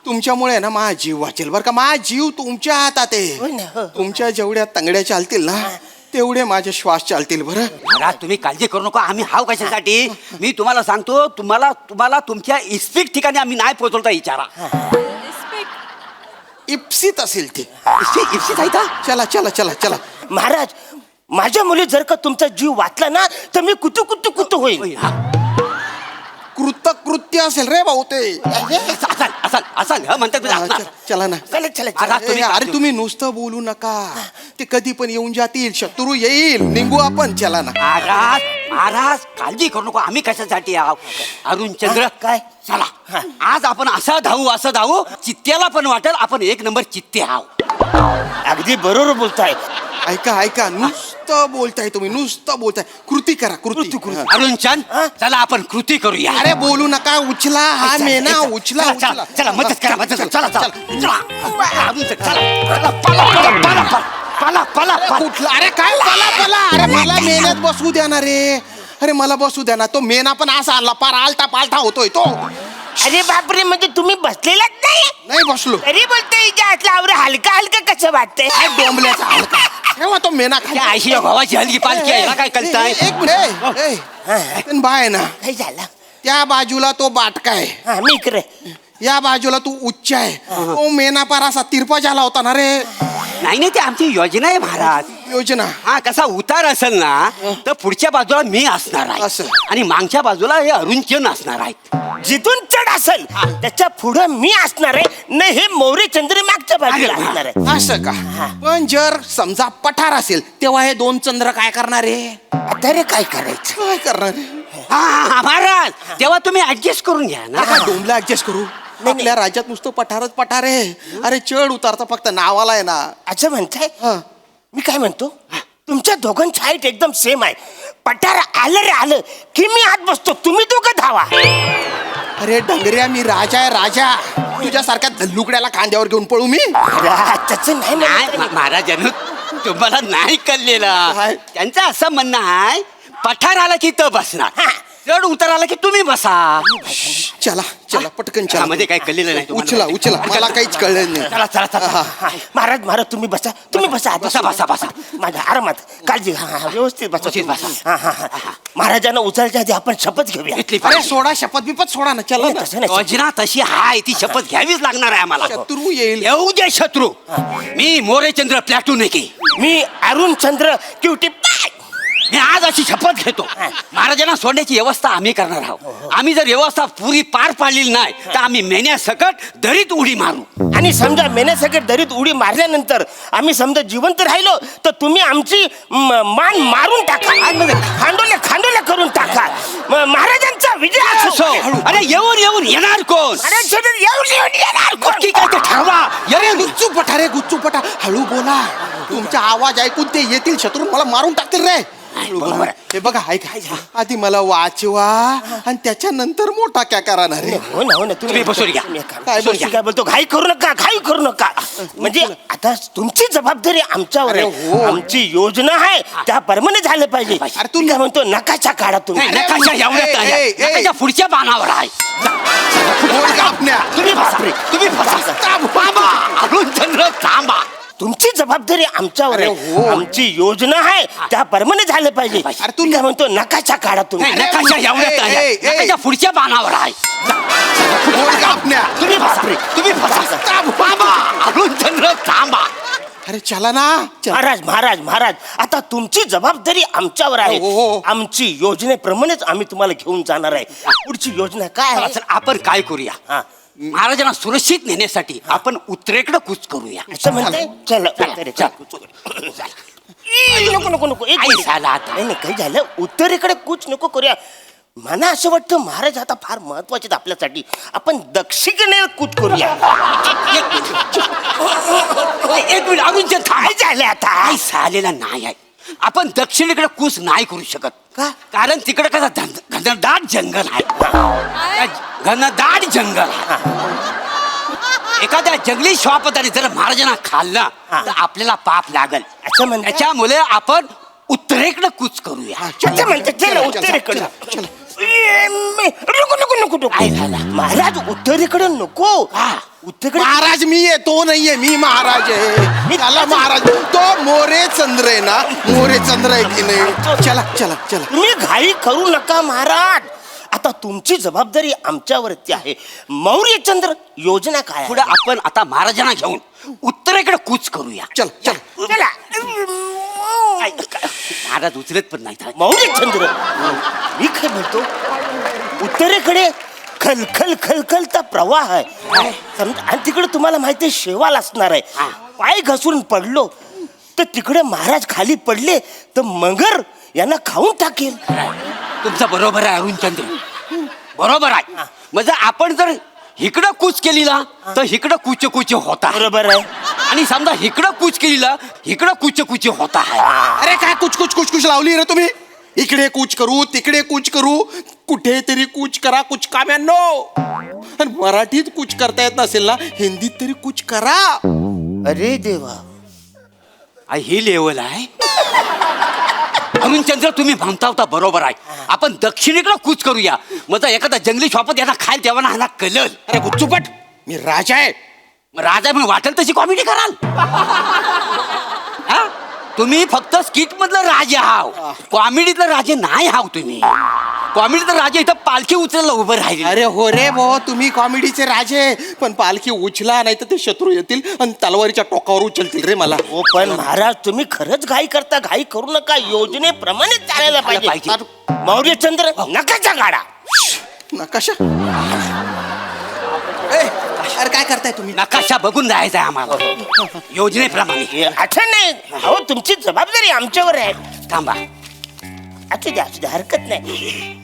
तुमच्यामुळे ना माझा जीव वाचेल बरं का. माझा जीव तुमच्या हातात आहे. तुमच्या जेवढ्या तंगड्या चालतील ना तेवढे माझे श्वास चालतील. बरं महाराज तुम्ही काळजी करू नका. आम्ही हाव कशासाठी. मी तुम्हाला सांगतो, तुम्हाला तुम्हाला तुमच्या इस्पिक ठिकाणी आम्ही नाही पोहोचवता विचारा. इप्सित असेल ते. इप्सित आहे का? चला चला चला चला. महाराज, माझ्या मुली जर का तुमचा जीव वाचला ना तर मी कुतू कुतू कुतू होईल. कृतकृत्य असेल रे भाऊ ते. असाल असाल असाल म्हणतात तुम्ही असणार. चला ना. चला चला महाराज, तुम्ही अरे तुम्ही नुसतं बोलू नका. ते कधी पण येऊन जातील. शत्रू येईल, निघू आपण. चला ना. महाराज महाराज काळजी करू नको. आम्ही कशासाठी आहोत. अरुण चंद्र काय? चला आज आपण असं धावू चित्त्याला पण वाटेल आपण 1 नंबर चित्ते आहो. अगदी बरोबर बोलताय. ऐका ऐका, नुसतं नुसतं बोलताय तुम्ही, नुसतं बोलताय. कृती करा, कृती. हा. अरुणचंद चला आपण कृती करूया. अरे बोलू नका, उचला हा मेना, उचला चला, उचला. चला, चला, मदत करा, मदत करा. चला, चला, चला. अरुणचंद, चला. चला, पला. कुठला? अरे काय पला? अरे मला मेन्यात बसू द्या ना रे. अरे मला बसू द्या ना. तो मेना पण असा लपार आलटा पालटा होतोय तो. अरे बापरे, म्हणजे तुम्ही बसलेलाच नाही बसलो. तरी बोलते हिच्या आवरे हलका हलका कसं वाटतंय? काय डोंबल्याचा हलका. तेव्हा तो मेना खाली. त्या आयशी भावाची हलकी पालखी आहे ना, काय कळताय? एक मिनिट बाय ना, काय झालं? त्या बाजूला तो बाटका आहे, हा मी इकडे. या बाजूला तू उच्च आहे. तो मेना पार असा तिरपा झाला होता ना रे. नाही नाही, ती आमची योजना आहे महाराज. योजना. हा कसा उतार असेल ना तर पुढच्या बाजूला मी असणार आहे असं. आणि मागच्या बाजूला हे अरुणचंद असणार आहेत. जिथून चढ असेल त्याच्या पुढे मी असणार आहे. नाही हे मोरे चंद्र मागच्या बाजूला अरे वा. असणार आहे. असं का? पण जर समजा पठार असेल तेव्हा हे दोन चंद्र काय करणार आहे? आता रे काय करायचं? काय करणार आहे? हा महाराज तेव्हा तुम्ही ऍडजस्ट करून घ्या ना. काय डोंबला ऍडजस्ट करू? आपल्या राज्यात नुसतं पठारच पठार आहे. अरे चढ उतारता फक्त नावाला आहे ना. असं म्हणताय? हा. मी काय म्हणतो, तुमच्या दोघांची हाईट एकदम सेम आहे. पठार आलं रे आलं की मी आत बसतो, तुम्ही दोघं धावा. अरे डंगऱ्या, मी राजा आहे राजा. तुझ्यासारख्या धल्लुकड्याला खांद्यावर घेऊन पळू मी? तसं नाही नाही म्हणत आहे. महाराजांनो तुम्हाला नाही कळलेलं. काय? त्यांचं असं म्हणणं आहे पठार आला की तो बसणार, चढ उतार आला की तुम्ही बसा. चला चला पटकन चला. मध्ये काही कळलेलं नाही तुम्हाला. उचला उचला, मला काहीच कळलं नाही. चला चला चला. हा, महाराज महाराज तुम्ही बसा, तुम्ही बसा आत. बसा, बसा, बसा. माझ्या आरामात काळजी घ्या. हा, व्यवस्थित बसा. व्यवस्थित बसा. हा. महाराजांना उचलच्या आधी आपण शपथ घेऊया. घेतली अरे सोडा, शपथ बिपत सोडा ना. चला ना. तसं नाही. योजना तशी आहे, ती शपथ घ्यावीच लागणार आहे आम्हाला. शत्रू येईल. येऊ दे शत्रू. मी मोरेचंद्र प्लॅटून आहे की मी अरुण चंद्र क्युटी. मी आज अशी शपथ घेतो, महाराजांना सोडण्याची व्यवस्था आम्ही करणार आहोत. आम्ही जर व्यवस्था पुरी पार पाडलेली नाही तर आम्ही मेण्यासकट दरीत उडी मारू. आणि समजा मेण्यासकट दरीत उडी मारल्यानंतर आम्ही समजा जिवंत राहिलो तर तुम्ही आमची मान मारून टाका, खांडोल्या करून टाका. महाराजांचा विजय असो. अरे येऊन येणार कोण? येऊन येणार कोण? नक्की काय ते ठरवा. अरे गुच्चू पठार रे, गुच्चू पठार. हळू बोला, तुमचा आवाज ऐकून ते येतील शत्रू, मला मारून टाकतील रे. बरोबर आहे. हे बघा, ऐका, आधी मला वाचवा आणि त्याच्यानंतर मोठा क्या करणार रे. हो ना तुम्ही बसून घ्या. काय बसून काय बोलतो, घाई करू नका. म्हणजे आता तुमची जबाबदारी आमच्यावर अरे आहे. हो. आमची योजना आहे त्याप्रमाणे झालं पाहिजे. अरे तू काय म्हणतो, नकाशा काढा तुम्ही. नाही, नकाशा एवढ्यात आहे. ए, ए, ए. नकाशा पुढच्या बाणावर आहे. बोल कापण्या. तुम्ही बसा. बाबा अरुणचंद्र थांबा. तुमची जबाबदारी आमच्यावर अरे आहे. हो. आमची योजना आहे त्याप्रमाणे झालं पाहिजे. अरे तू काय म्हणतो, नकाशा काढा तुम्ही. नाही, नकाशा एवढ्यात आहे. ए, ए, ए. नकाशा पुढच्या बाणावर आहे. बोल कापण्या. तुम्ही बसा. बाबा अरुणचंद्र थांबा. अरे चला ना. महाराज आता तुमची जबाबदारी आमच्यावर आहे. हो, हो. आमची योजनेप्रमाणेच आम्ही तुम्हाला घेऊन जाणार आहे. पुढची योजना काय आहे? चला, आपण काय करूया, हा. महाराजांना सुरक्षित नेण्यासाठी आपण उत्तरेकडे कूच करूया. असं म्हणते. चल नको एक आई मिनिट. झाला आता. नाही काही झालं, उत्तरेकडे कूच नको करूया. मला असं वाटतं महाराज आता फार महत्वाचे आहेत आपल्यासाठी. आपण दक्षिणेकडे कूच करूया. एक मिनिट अरुणचंद काय झालं आता? काय झालेला नाही आहे. आपण दक्षिणेकडे कूच नाही करू शकत. का? कारण तिकडे कसं घनदाट जंगल आहे. घनदाट जंगल आहे. एखाद्या जंगली श्वापदाने जर महाराजांना खाल्ला तर आपल्याला पाप लागल. असं म्हणताय? त्याच्यामुळे आपण उत्तरेकडे कूच करूया. अच्छा म्हणते, चल उत्तरेकडे. नको काय झालं? महाराज उत्तरेकडे नको. उत्तरेकडे महाराज मी आहे, तो नाहीये. मी महाराज आहे. चला महाराज. तो मोरे चंद्र आहे ना, मोरे चंद्र आहे की नाही. चला तुम्ही घाई करू नका महाराज. आता तुमची जबाबदारी आमच्यावरती आहे. मौर्यचंद्र योजना काय आहे? पुढे आपण आता महाराजांना घेऊन उत्तरेकडे कूच करूया. चला. महाराज उचलत पण नाही. मौर्यचंद्र, मी काय म्हणतो, उत्तरेकडे खलखलता प्रवाह आहे. आणि तिकडे तुम्हाला माहिती आहे शेवाल असणार आहे. पाय घसरून पडलो तर तिकडे महाराज खाली पडले तर मगर यांना खाऊन टाकेल. तुमचं बरोबर आहे अरुणचंद्र, बरोबर आहे. म्हणजे आपण जर इकडं कूच केली ना तर इकडं कुच होता. बरोबर आहे. आणि समजा इकडं कूच केलीला इकडं कुच होता आहे. अरे काय कुछ लावली रे तुम्ही. इकडे कूच करू तिकडे कूच करू कुठेतरी कूच करा कुछ काम्यांनो. आणि मराठीत कूच करता येत नसेल ना हिंदीत तरी कूच करा. अरे देवा, ही लेवल आहे. अरुणचंद्र तुम्ही म्हणता होता बरोबर आहे. आपण दक्षिणेकडे कूच करूया. मग जर एखादा जंगली शॉपत यांना खायला तेव्हा ह्याला कलल. अरे गुच्चूपट मी राजा आहे. मग राजा म्हणून वाटेल तशी कॉमेडी कराल. हा? तुम्ही फक्त स्किट मधलं राजे हाव, कॉमेडीतलं राजे नाही हाव तुम्ही. कॉमेडीतलं राजे इथं पालखी उचलायला उभं राहिले. अरे हो रे भाऊ तुम्ही कॉमेडीचे राजे. पण पालखी उचला नाही तर ते शत्रू येतील आणि तलवारीच्या टोकावर उचलतील रे मला. ओ पण महाराज तुम्ही खरंच घाई करता. घाई करू नका, योजनेप्रमाणे चालायला पाहिजे. मौर्यचंद्र नकाशा काढा. नकाशा अरे काय करताय तुम्ही. नकाशा बघून जायचा आम्हाला योजनेप्रमाणे. अच्छा नाही, हो तुमची जबाबदारी आमच्यावर आहे. थांबा. असू द्या हरकत नाही.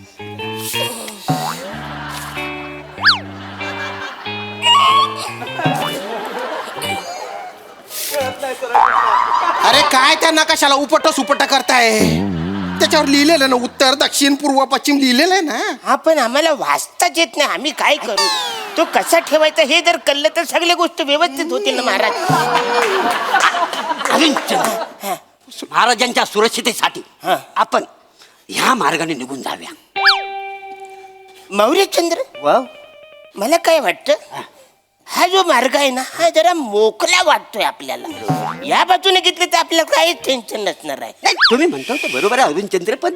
अरे काय त्या नकाशाला उपट सुपट करताय. त्याच्यावर लिहिलेलं ना उत्तर दक्षिण पूर्व पश्चिम लिहिलेलं आहे ना. हा पण आम्हाला वाचताच येत नाही. आम्ही काय करू. तो कसा ठेवायचा हे जर कळलं तर सगळ्या गोष्टी व्यवस्थित होतील ना महाराज. अरुणचंद्र, महाराजांच्या सुरक्षितेसाठी हा. आपण ह्या मार्गाने निघून जाऊया. मौर्यचंद्र वाव. मला काय वाटतं, हा जो मार्ग आहे ना हा जरा मोकळा वाटतोय आपल्याला. या बाजूने घेतले तर आपल्याला काहीच टेन्शन नसणार आहे. नाही, तुम्ही म्हणतो ते बरोबर आहे अरुणचंद्र. पण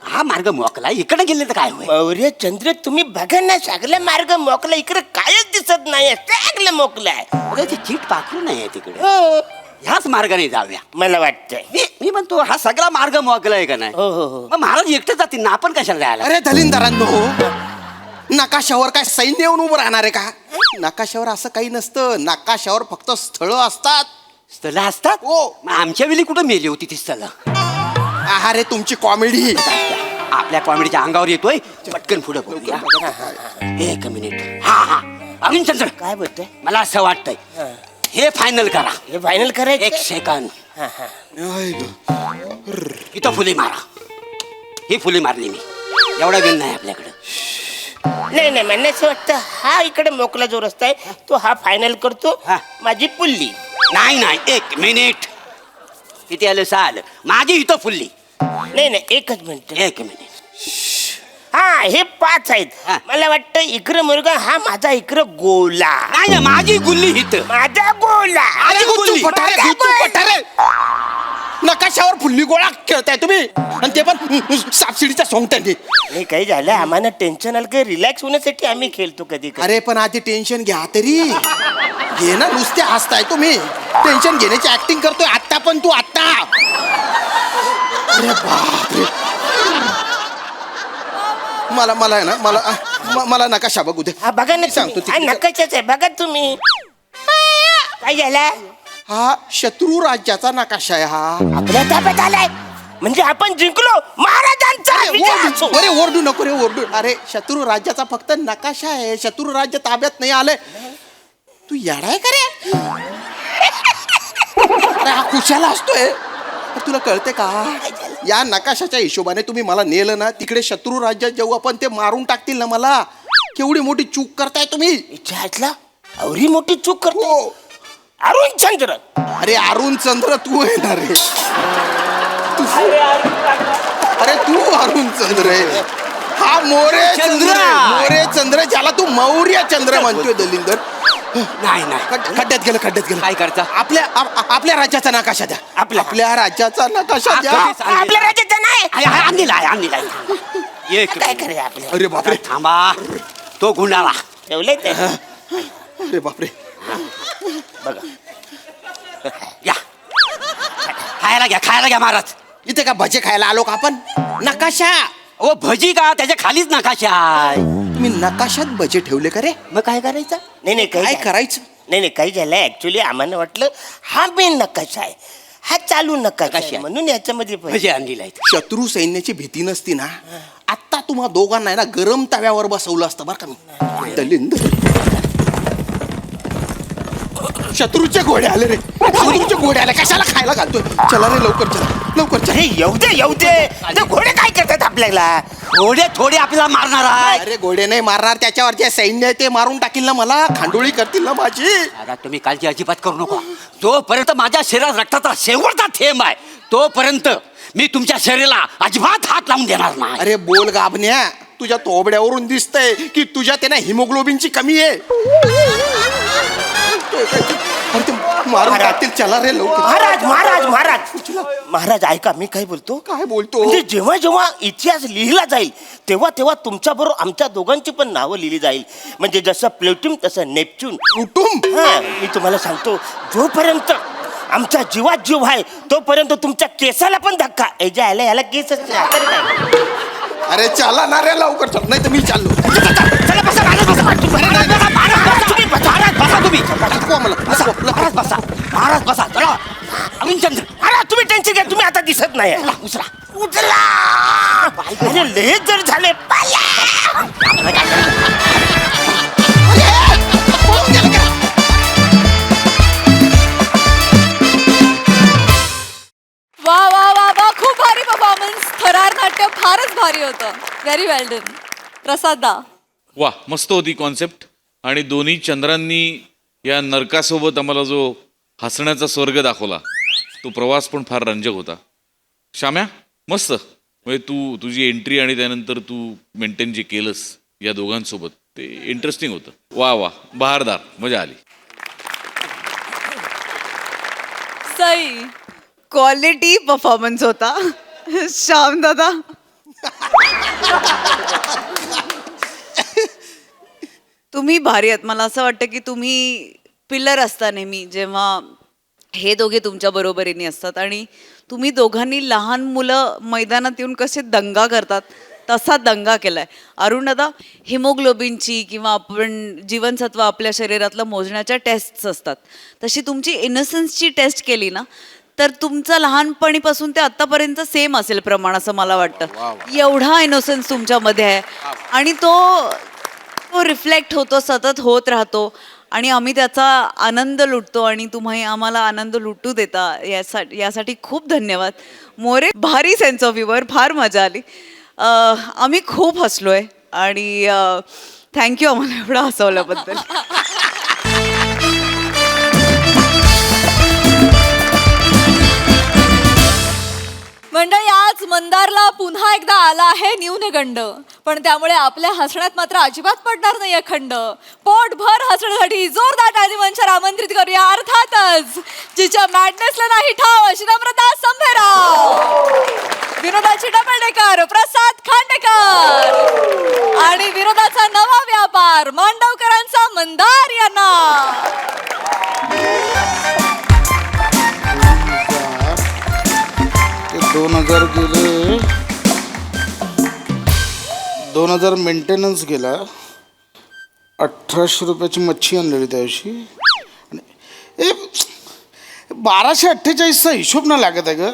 हा मार्ग मोकला इकडे गेले तर काय होईल. मौर्यचंद्र तुम्ही बघा ना, सगळा मार्ग मोकला. इकडे कायच दिसत नाही. सगळं मोकलं आहे. अरे ते चीट पाखरू नाही आहे तिकडे. हो, ह्याच मार्गाने जाऊया. मला वाटतंय. मी म्हणतो हा सगळा मार्ग मोकला आहे का नाही. हो हो हो. मग महाराज एकटे जातील ना, आपण कशाला जायला. अरे दलिंदरांनो नकाशावर काय सैन्य येऊन उभं राहणार आहे का. नकाशावर असं काही नसतं. नकाशावर फक्त स्थळं असतात. स्थळ असतात. हो. मग आमच्या वेळी कुठं मेली होती ती स्थळ. अरे तुमची कॉमेडी. आपल्या कॉमेडीच्या अंगावर येतोय. पटकन पुढे बघूया. एक मिनिट. हा अरुणचंद्र, काय बोलतोय. मला असं वाटतंय हे फायनल करा. हे फायनल करायचं. एक सेकंद. हा, हा. इथं फुले मारा. ही फुले मारली मी. एवढा वेळ नाही आपल्याकडे. नाही नाही, मला असं वाटतं हा इकडे मोकला जो रस्ता आहे तो हा फायनल करतो. हा. माझी पुल्ली. नाही एक मिनिट. किती आलं साल. माझी इथं फुलली. नाही नाही, एकच मिनिट. एक मिनिट. हा हे 5 आहेत. हा. मला वाटतं इकडं मुलगा हा माझा इकडं गोला. नाही माझी गुल्ली इथं. माझा गोला. अरे गुच्चूपट, अरे गुच्चूपट, अरे. नकाशावर फुल्ली गोळा खेळताय तुम्ही आणि ते पण सापसिडीच्या सोंगट्याने. हे काही झालं आम्हाला टेन्शन आलं काही रिलॅक्स होण्यासाठी आम्ही खेळतो कधी कधी. अरे पण आधी टेन्शन घ्या तरी. घे ना, नुसते हसताय तुम्ही. टेन्शन घेण्याची ऍक्टिंग करतोय आत्ता. पण तू आत्ता. अरे बापरे. मला आहे ना मला नकाशा बघू दे. हा बघा ना सांगतो तुम्ही. हा नकाशाच आहे बघा तुम्ही. काय झालं. हा शत्रू राज्याचा नकाशा आहे हा. आपल्या ताब्यात आलाय म्हणजे आपण जिंकलो. महाराजांचा विजय असो. अरे ओरडू नको रे ओरडू. अरे शत्रू राज्याचा फक्त नकाशा आहे. शत्रू राज्य ताब्यात नाही आलंय. तू येडाय का रे. अरे हा कुशाला असतोय. तुला कळते का या नकाशाच्या हिशोबाने तुम्ही मला नेलं ना तिकडे शत्रू राज्यात जेव्हा आपण ते मारून टाकतील ना मला. केवढी मोठी चूक करताय तुम्ही. इच्छा एवढी मोठी चूक करतो. अरुणचंद्र. अरे अरुणचंद्र तू येणार रे. अरे तू अरुणचंद्र आहे. हा मोरे चंद्र. मोरे चंद्र ज्याला तू मौर्य चंद्र म्हणतोय दलिंदर. नाही खड्ड्यात गेलं. काय करता. आपल्या राज्याचा नकाशा द्या. आपल्या राज्याचा नकाशा द्या. आपल्या राज्याचा नाही. आणलेला. एक काय करे आपल्या. अरे बापरे. थांबा. तो गुंडाळा ठेवलंय ते. अरे बापरे. बघा या. खायला घ्या महाराज. इथे का भजे खायला आलो का आपण. नकाशा. ओ भजी का त्याच्या खालीच नकाशा आहे. तुम्ही नकाशात भजे ठेवले का रे. मग काय करायचं. नाही काय करायचं. नाही काही झालंय ऍक्च्युली आम्हाला वाटलं हा मेन नकाशा आहे. हा चालू नकाशा आहे म्हणून याच्यामध्ये भजी आणलेला आहे. शत्रू सैन्याची भीती नसती ना आत्ता तुम्हा दोघांना ना गरम तव्यावर बसवलं असतं बरं का मी. दलिंदर शत्रूचे घोडे आले रे, शत्रूचे घोडे आले, कशाला खायला घालतोय? चला रे लवकर, चला लवकर, चला. अरे येऊ दे ते घोडे काय करतात आपल्याला? थोडे थोडे आपल्याला मारणार आहे. अरे घोडे नाही मारणार, त्याच्यावरचे सैन्य आहे ते मारून टाकील ना मला, खांडोळी करतील ना माझी. दादा तुम्ही काळजी अजिबात करू नका. जोपर्यंत माझ्या शरीरात रक्ताचा शेवटचा थेंब आहे तोपर्यंत मी तुमच्या शरीराला अजिबात हात लावून देणार नाही. अरे बोल गाबन्या, तुझ्या तोबड्यावरून दिसतंय की तुझ्या त्याने हिमोग्लोबिनची कमी आहे. अरे ते मारून टाकतील, चला रे लवकर. महाराज ऐका, मी काय बोलतो? काय बोलतो? म्हणजे जेव्हा जेव्हा इतिहास लिहिला जाईल तेव्हा तेव्हा तुमच्या बरोबर आमच्या दोघांची पण नावं लिहिली जाईल. म्हणजे जसं प्लुटून तसं नेपच्यून. कुटुंब हा, मी तुम्हाला सांगतो, जोपर्यंत आमच्या जीवात जीव आहे तोपर्यंत तुमच्या केसाला पण धक्का. याला केसच नाही. आता काय? अरे चला ना रे लवकर, चल नाही तर मी चाललो. चला बसा, महाराज बसा. चला अरुणचंद्र, अरे तुम्ही टेन्शन घ्या, तुम्ही आता दिसत नाही. उचला. अरे लय जर झाले. वा वा वा वा, खूप भारी परफॉर्मन्स. थरार नाट्य फारच भारी होतं. व्हेरी वेल डन. प्रसाद दा. वा, मस्त होती कॉन्सेप्ट. आणि दोन्ही चंद्रांनी या नरकासोबत आम्हाला जो हसण्याचा स्वर्ग दाखवला तो प्रवास पण फार रंजक होता. श्याम्या मस्त. म्हणजे तू तुझी एंट्री आणि त्यानंतर तू मेंटेन जे केलंस या दोघांसोबत ते इंटरेस्टिंग होतं. वा वा, बहारदार, मजा आली. सई. क्वालिटी परफॉर्मन्स होता श्याम दादा. तुम्ही भारी आहात. मला असं वाटतं की तुम्ही पिलर असता नेहमी जेव्हा हे दोघे तुमच्या बरोबरीने असतात. आणि तुम्ही दोघांनी लहान मुलं मैदानात येऊन कसे दंगा करतात तसा दंगा केलाय. अरुण दादा, हिमोग्लोबिनची किंवा आपण जीवनसत्व आपल्या शरीरातलं मोजण्याच्या टेस्ट्स असतात, तशी तुमची इनोसन्सची टेस्ट केली ना तर तुमचं लहानपणीपासून ते आत्तापर्यंत सेम असेल प्रमाण असं मला वाटतं. एवढा इनोसन्स तुमच्यामध्ये आहे आणि तो रिफ्लेक्ट होतो, सतत होत राहतो आणि आम्ही त्याचा आनंद लुटतो आणि तुम्ही आम्हाला आनंद लुटू देता. यासाठी खूप धन्यवाद. मोरे, भारी सेन्स ऑफ ह्युमर, फार मजा आली. आम्ही खूप हसलोय आणि थँक्यू आम्हाला एवढं हसवल्याबद्दल. मंडळी, आज मंदारला पुन्हा एकदा आला आहे न्यूनगंड, पण त्यामुळे आपल्या हसण्यात मात्र अजिबात पडणार नाही खंड. पोटभर हसण्यासाठी जोरदार टाळी मंचावर आमंत्रित करूया अर्थातच जिच्या मॅडनेसला नाही ठाव अशी नम्रता संभेराव, विनोदाची डबलडेकर प्रसाद खांडेकर आणि विनोदाचा नवा व्यापार मांडवकरांचा मंदार यांना. 2000 गेले, 2000 मेंटेनन्स गेला, 1800 रुपयाची मच्छी आणलेली त्या दिवशी. 1248चा हिशोब ना लागत आहे ग.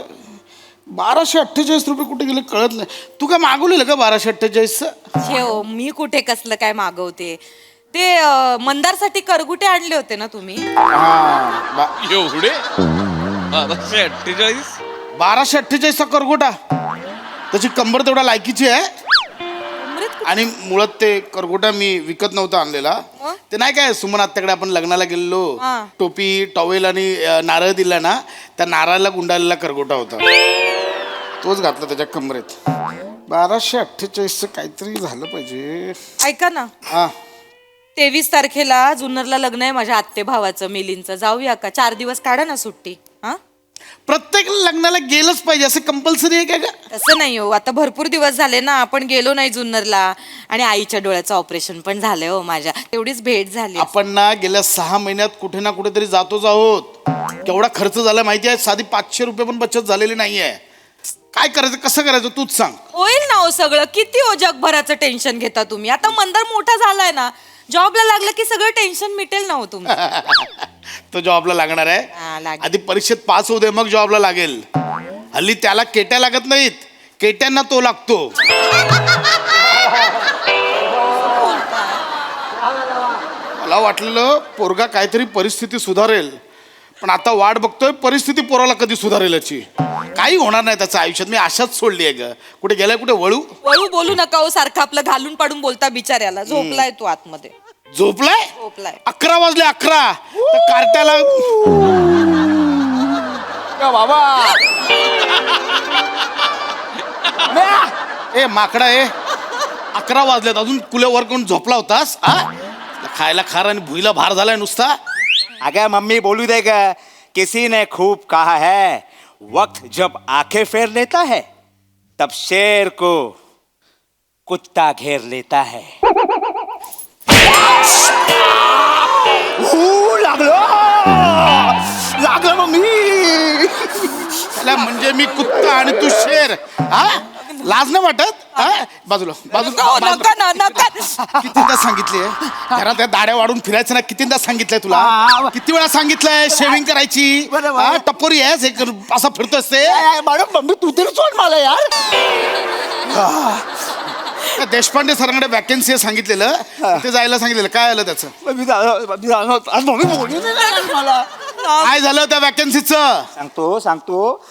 1248 रुपये कुठे गेले कळत नाही. तू काय मागवलेलं का 1248चं? हो, मी कुठे कसलं काय मागवते. ते मंदारसाठी करगुटे आणले होते ना तुम्ही? एवढे 1248? 1248चा करगोटा. त्याची कंबर तेवढा लायकीची आहे. आणि मुळात ते करगोटा मी विकत नव्हता आणलेला. ते नाही काय सुमन आत्याकडे आपण लग्नाला गेलेलो, टोपी टॉवेल आणि नारळ दिला ना, त्या नारळाला गुंडाळलेला करगोटा होता. तोच घातला त्याच्या कमरेत. 1248चं काहीतरी झालं पाहिजे. ऐका ना, 23 तारखेला जुन्नरला लग्न आहे माझ्या आत्ते भावाचं मिलिंदचं. जाऊया का? 4 दिवस काढा ना सुट्टी. प्रत्येक लग्नाला गेलंच पाहिजे असं कंपल्सरी आहे का? तसं नाही हो, आता भरपूर दिवस झाले ना आपण गेलो नाही जुन्नरला. आणि आईच्या डोळ्याचं ऑपरेशन पण झालंय हो माझ्या. तेवढीच भेट झाली. आपण ना गेल्या 6 महिन्यात कुठे ना कुठेतरी जातोच आहोत. केवढा खर्च झाला माहिती आहे? साधी 500 रुपये पण बचत झालेली नाहीये. काय करायचं, कसं करायचं तूच सांग. होईल ना हो सगळं. किती हो जगभराचं टेन्शन घेता तुम्ही. आता मंदार मोठा झालाय ना, जॉबला लागलं की सगळं टेन्शन मिटेल ना हो तुमचं. तो जॉबला लागणार आहे. आधी परीक्षेत पास होऊ दे मग जॉबला लागेल. हल्ली त्याला केट्या लागत नाहीत, केट्यांना तो लागतो. मला मला वाटलेलं पोरगा काहीतरी परिस्थिती सुधारेल, पण आता वाट बघतोय परिस्थिती पोराला कधी सुधारेल याची. काही होणार नाही त्याच्या आयुष्यात. मी आशाच सोडली आहे ग. कुठे गेलाय, कुठे वळू वळू बोलू नका हो, सारखं आपलं घालून पाडून बोलता बिचाऱ्याला. झोपलाय तू आतमध्ये. झोपलाय? झोपलाय. 11 वाजले 11. तर कार्ट्याला बाबा ए माकडा ए, 11 वाजलेत अजून कुल्यावर कोण झोपला होतास? खायला खार आणि भुईला भार झालाय नुसता. अगर मम्मी बोलू देगा, किसी ने खूब कहा है वक्त जब आंखें फेर लेता है तब शेर को कुत्ता घेर लेता है. लागलं मग मी त्याला, म्हणजे मी कुत्ता आणि तू शेर. लाज नाही वाटत? बाजूला कितीदा सांगितले घरात त्या दाड्या वाढून फिरायचं ना? कितीदा सांगितलंय तुला? किती वेळा सांगितलंय शेविंग करायची? टपोरी आहेस, एक असा फिरतो असते. मॅडम मम्मी तू तरी सोड मला यार. देशपांडे सरांकडे वॅकन्सी सांगितलेलं, ते जायला सांगितलेलं. काय आलं त्याचं? काय झालं त्या वॅकन्सीचं? सांगतो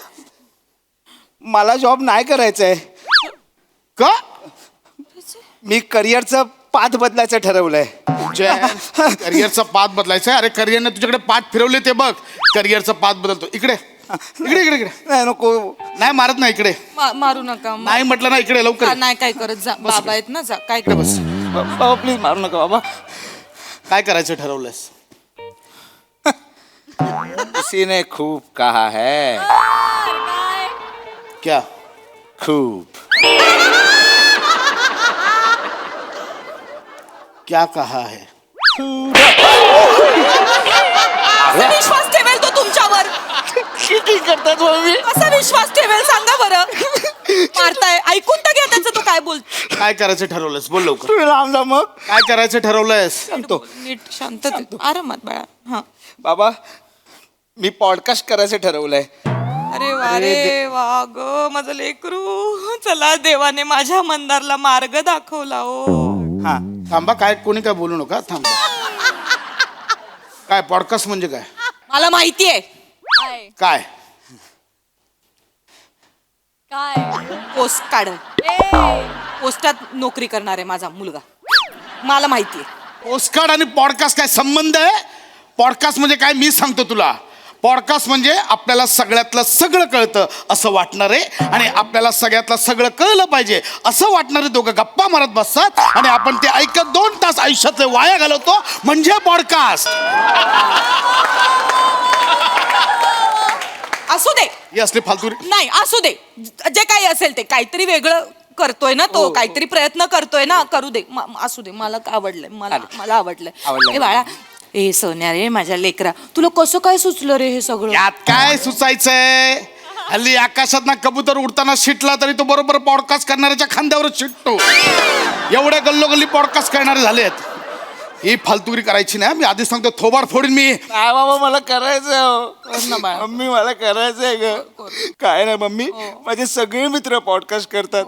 मला जॉब नाही करायचंय. का? मी करिअरचं पाथ बदलायचं ठरवलंय. करिअरचा पाथ बदलायचा? अरे करिअरने तुझ्याकडे पाठ फिरवले ते बघ. करिअरचा पाथ बदलतो. इकडे इकडे इकडे इकडे. नाही नको. नाही मारत नाही इकडे. मारू नका. नाही म्हटलं ना इकडे लवकर. नाही काय करत जा, बाबा आहेत ना, जा काय कर. बस बाबा प्लीज मारू नका बाबा. काय करायचं ठरवलंयस? किसी ने खूब कहा है. क्या? खूब. क्या कहा है? विश्वास ठेवेल तो तुमच्यावर? किती करतात मम्मी? असा विश्वास ठेवेल सांगा बरं. मारताय, ऐकून तर घ्या त्याचं तो काय बोलतो. काय करायचं ठरवलंयस? बोल लवकर. तुम्ही लांब जा मग. काय करायचं ठरवलंयस? नीट शांततेत आरामात बाळा. हा. बाबा मी पॉडकास्ट करायचं ठरवलंय. अरे वा ग माझं लेकरू. चला देवाने माझ्या मंदारला मार्ग दाखवला. हा थांबा. काय कोणी काय बोलू नका. थांबा. काय पॉडकास्ट म्हणजे काय? मला माहितीये. काय? काय पोस्ट काढ. पोस्टात नोकरी करणार आहे माझा मुलगा. मला माहितीये. पोस्टकार्ड आणि पॉडकास्ट काय संबंध आहे? पॉडकास्ट म्हणजे काय मी सांगतो तुला. पॉडकास्ट म्हणजे आपल्याला सगळ्यातलं सगळं कळतं असं वाटणार आहे, आणि आपल्याला सगळ्यातलं सगळं कळलं पाहिजे असं वाटणारे दोघं गप्पा मारत बसतात आणि आपण ते ऐकत 2 तास आयुष्यातले वाया घालवतो, म्हणजे पॉडकास्ट. असू दे. ही असली फालतू. नाही असू दे. जे काही असेल ते काहीतरी वेगळं करतोय ना तो. काहीतरी प्रयत्न करतोय ना. करू दे. असू दे. मला आवडलंय. मला आवडलंय. ए बाळा, ए सोन्या रे माझ्या लेकरा, तुला कसं काय सुचलं रे हे सगळं? यात काय सुचायचंय? हल्ली आकाशात ना कबूतर उडताना शिटला तरी तो बरोबर पॉडकास्ट करणाऱ्याच्या खांद्यावरच शिटतो. एवढ्या गल्लोगल्ली पॉडकास्ट करणारे झालेत. ही फालतुगिरी करायची ना. मी आधीच सांगतो थोबार फोडीन मी. बाबा मला करायचंय. मम्मी मला करायचंय ग. काय नाही मम्मी, माझे सगळे मित्र पॉडकास्ट करतात.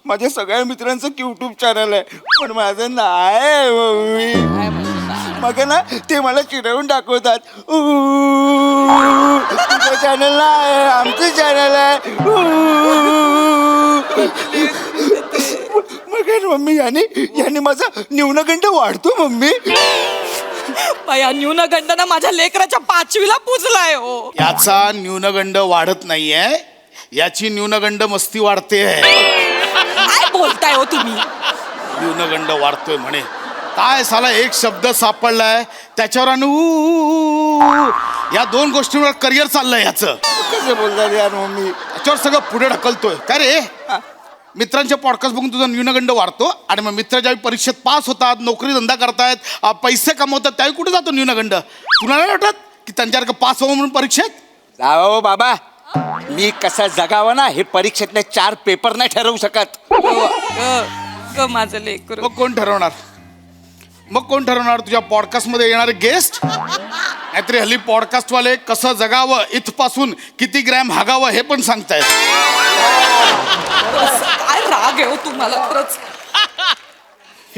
माझ्या सगळ्या मित्रांचं युट्यूब चॅनल आहे, पण माझं नाही मम्मी. मग ना ते मला चिडवून दाखवतात. तुझं चॅनल नाही, आमचं चॅनल आहे. मग मम्मी याने माझा न्यूनगंड वाढतो मम्मी. या न्यूनगंडानं माझ्या लेकराच्या 5वीला पुजलाय. हो याचा न्यूनगंड वाढत नाहीये, याची न्यूनगंड मस्ती वाढते. काय बोलताय हो तुम्ही? न्यूनगंड वाढतोय म्हणे. काय साला एक शब्द सापडलाय त्याच्यावर आणि या 2 गोष्टींवर करिअर चाललंय याचं. कसं बोलतात यार मम्मी? त्याच्यावर सगळं पुढे ढकलतोय. काय रे? मित्रांचे पॉडकास्ट बघून तुझा न्यूनगंड वाढतो, आणि मग मित्र ज्यावेळी परीक्षेत पास होतात, नोकरी धंदा करतायत, पैसे कमवतात, त्यावेळी कुठे जातो न्यूनगंड? तुला नाही वाटत की त्यांच्यासारखं पास व्हावं म्हणून परीक्षेत? जावं बाबा, मी कसं जगावं ना हे परीक्षेतले 4 पेपर नाही ठरवू शकत. माझं लेकरू. मग कोण ठरवणार? तुझ्या पॉडकास्टमध्ये येणारे गेस्ट? नाहीतरी हल्ली पॉडकास्टवाले कसं जगावं, इथपासून किती ग्रॅम हागावं हे पण सांगतायत. काय राग आहे हो तुम्हाला खरंच.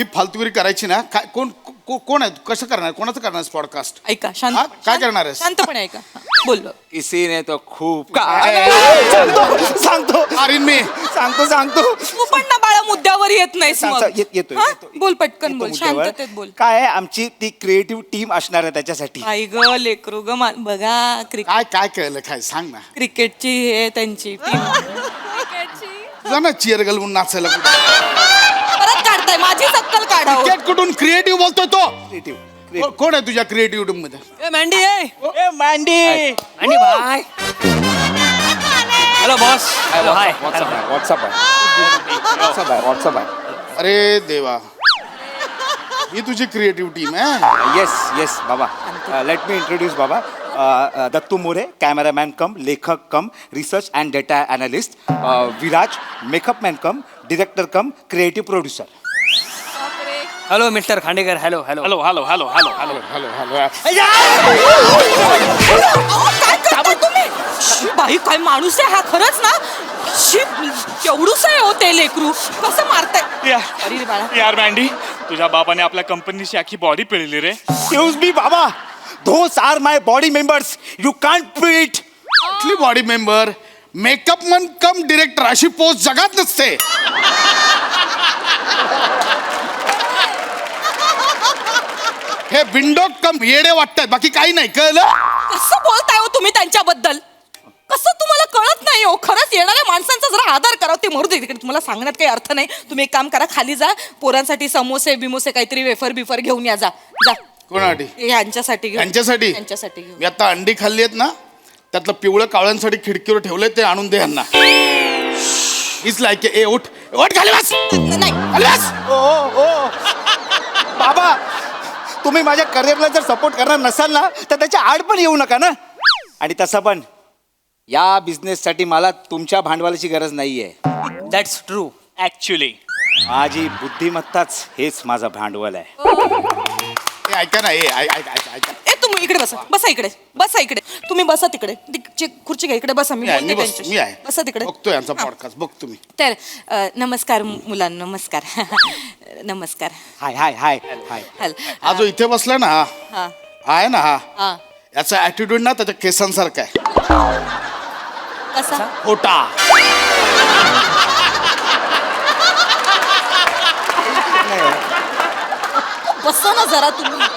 ही फालतुगिरी करायची ना काय कोण आहे कसं करणार कोणाचं करणार पॉडकास्ट ऐका हा? शांत काय करणार आहेस? शांतपणे ऐका बोललो इसी ने तो खूप सांगतो अरे मी सांगतो तू पण ना बाळा मुद्द्यावर येत नाहीस मग येतो हा? बोल पटकन बोल शांततेत बोल काय आहे, आमची ती क्रिएटिव्ह टीम असणार आहे त्याच्यासाठी. आई ग लेकरू ग बघा काय कळलं काय सांग ना क्रिकेटची हे त्यांची टीम तुला ना चिअर घालून नाचायला कुठं परत काढताय माझी सक्कल काढावं क्रिकेट कुठून क्रिएटिव्ह बोलतोय तो क्रिएटिव्ह कोण आहे तुझ्या क्रिएटिव्ह टीम मध्ये मँडी मांडी आणि bye hello boss hi WhatsApp आहे. अरे देवा ही तुझी क्रिएटिव्ह टीम आहे येस बाबा let me introduce Baba Dattu More cameraman cum लेखक cum research and data analyst Viraj makeup man cum director cum creative producer. Hello mister Khandekar hello hello hello hello hello hello hello hello काय करताय तुम्ही शी, बाई काय माणूस आहे हा खरंच ना शी केवढूस आहे हो ते लेकरू कसं मारताय अरे रे बाळा यार मँडी तुझ्या बाबाने आपल्या कंपनीची आखी बॉडी पिळली रे. एक्सक्यूज मी बाबा those are my body members you can't beat. कुठली body member makeup man cum director अशी पोस्ट जगात नसते. हे विंडो कम येडे वाटतात बाकी काही नाही कळलं. कसं बोलताय हो तुम्ही त्यांच्याबद्दल कसं तुम्हाला कळत नाही हो खरंच येणाऱ्या माणसांचा जरा आदर करा ते मरू दे तिकडे तुम्हाला सांगण्यात काही अर्थ नाही तुम्ही एक काम करा खाली जा पोरांसाठी समोसे बिमोसे काहीतरी वेफर बिफर घेऊन या जा कोणासाठी यांच्यासाठी घेऊन यांच्यासाठी यांच्यासाठी घेऊन मी आता अंडी खाल्ली आहेत ना त्यातलं पिवळं कावळ्यांसाठी खिडकीवर ठेवलंय ते आणून दे यांना. हीच लायक ए उठ उठ खाली बस नाही खाली बस. ओ बाबा तुम्ही माझ्या करिअरला जर सपोर्ट करणार नसाल ना तर त्याच्या आड पण येऊ नका ना. आणि तसं पण या बिझनेससाठी मला तुमच्या भांडवलाची गरज नाहीये. दॅट्स ट्रू ऍक्च्युली माझी बुद्धिमत्ताच हेच माझं भांडवल आहे. ए, ऐका ना ऐका ए तुम्ही इकडे बसा इकडे तुम्ही बसा तिकडे खुर्ची घ्या इकडे बसा मी मी आहे, बोलते मी बस- त्यांच्याशी. मी आहे. बसा तिकडे बघतो यांचा पॉडकास्ट बघतो मी. तर नमस्कार मुलांना नमस्कार नमस्कार हाय हाय हाय हाय. हॅल हा जो इथे बसला ना हा आहे ना हा हा याचा ऍटिट्यूड ना त्याच्या केसांसारखा आहे. कसा खोटा बसा ना जरा तुम्ही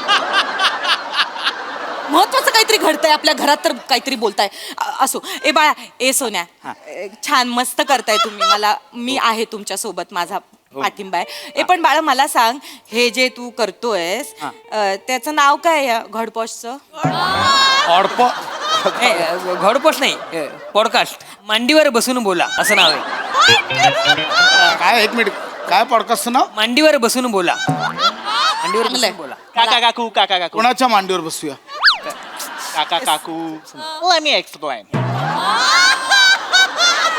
महत्वाचं काहीतरी घडतंय आपल्या घरात तर काहीतरी बोलताय असो ए बाळा ए सोन्या छान मस्त करताय तुम्ही मी आहे तुमच्या सोबत माझा पाठिंबा आहे. ए पण बाळा मला सांग हे जे तू करतोयस त्याचं नाव काय आहे या घडपॉशचं घडपोच नाही पॉडकास्ट मांडीवर बसून बोला असं नाव आहे. काय एक मिनिट काय पॉडकास्ट नाव मांडीवर बसून बोला मांडीवर चांगलंय. बसून बोला. काका काकू कोणाच्या मांडीवर बसूया. काका काकू लेट मी एक्सप्लेन.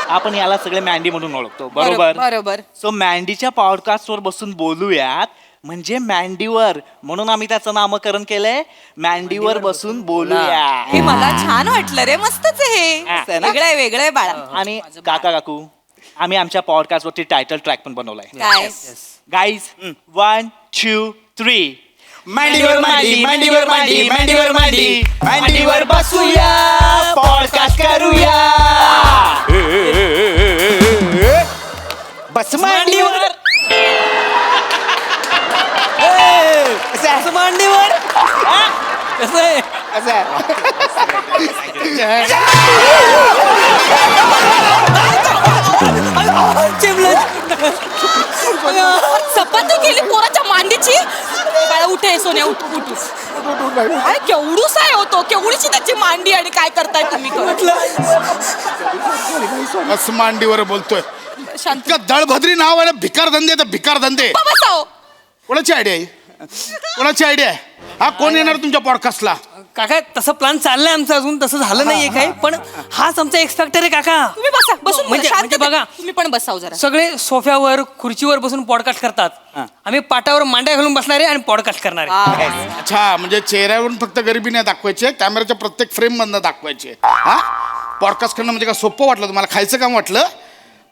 आपण याला सगळे मँडी म्हणून ओळखतो बरोबर. बरोबर सो मँडीच्या पॉडकास्टवर बसून बोलूयात म्हणजे मँडीवर म्हणून आम्ही त्याचं नामकरण केलंय मँडीवर बसून बोलूया. हे मला छान वाटलं रे मस्तच आहे हा. हे वेगळं आहे बाळा आणि काका काकू आम्ही आमच्या पॉडकास्टवरती टायटल ट्रॅक पण बनवलाय. काय गाईज 1 2 3 मांडीवर मांडी मांडीवर मांडी मांडीवर मांडी मांडीवर बसूया पॉडकास्ट करूया. बस मांडीवर असं मांडीवर कसं आहे असं आहे. चपाती केली पोराच्या मांडीची बाळा उठे सोन्या उठ अरे केवढूच आहे होतो केवढीची त्याची मांडी आणि काय करताय तुम्ही बस मांडीवर बोलतोय. शांत इतकं दळभद्री नाव आहे ना भिकार धंदे तर भिकार धंदे. बसाओ कोणाची आयडिया आहे कोणाची आयडिया आहे हा कोण येणार तुमच्या पॉडकास्टला. काका तसं प्लॅन चाललंय आमचं अजून तसं झालं नाहीये काही पण हाच आमचा एक्सपेक्टर आहे काका. तुम्ही बसा बसून म्हणजे- शांत म्हणजे बघा. तुम्ही पण बसाव जरा सगळे सोफ्यावर खुर्चीवर बसून पॉडकास्ट करतात आम्ही पाटावर मांड्या घालून बसणारे आणि पॉडकास्ट करणारे. अच्छा म्हणजे चेहऱ्यावरून फक्त गरिबी नाही दाखवायची कॅमेऱ्याच्या प्रत्येक फ्रेम मधनं दाखवायचे. हा पॉडकास्ट करणं म्हणजे काय सोपं वाटलं तुम्हाला खायचं काम वाटलं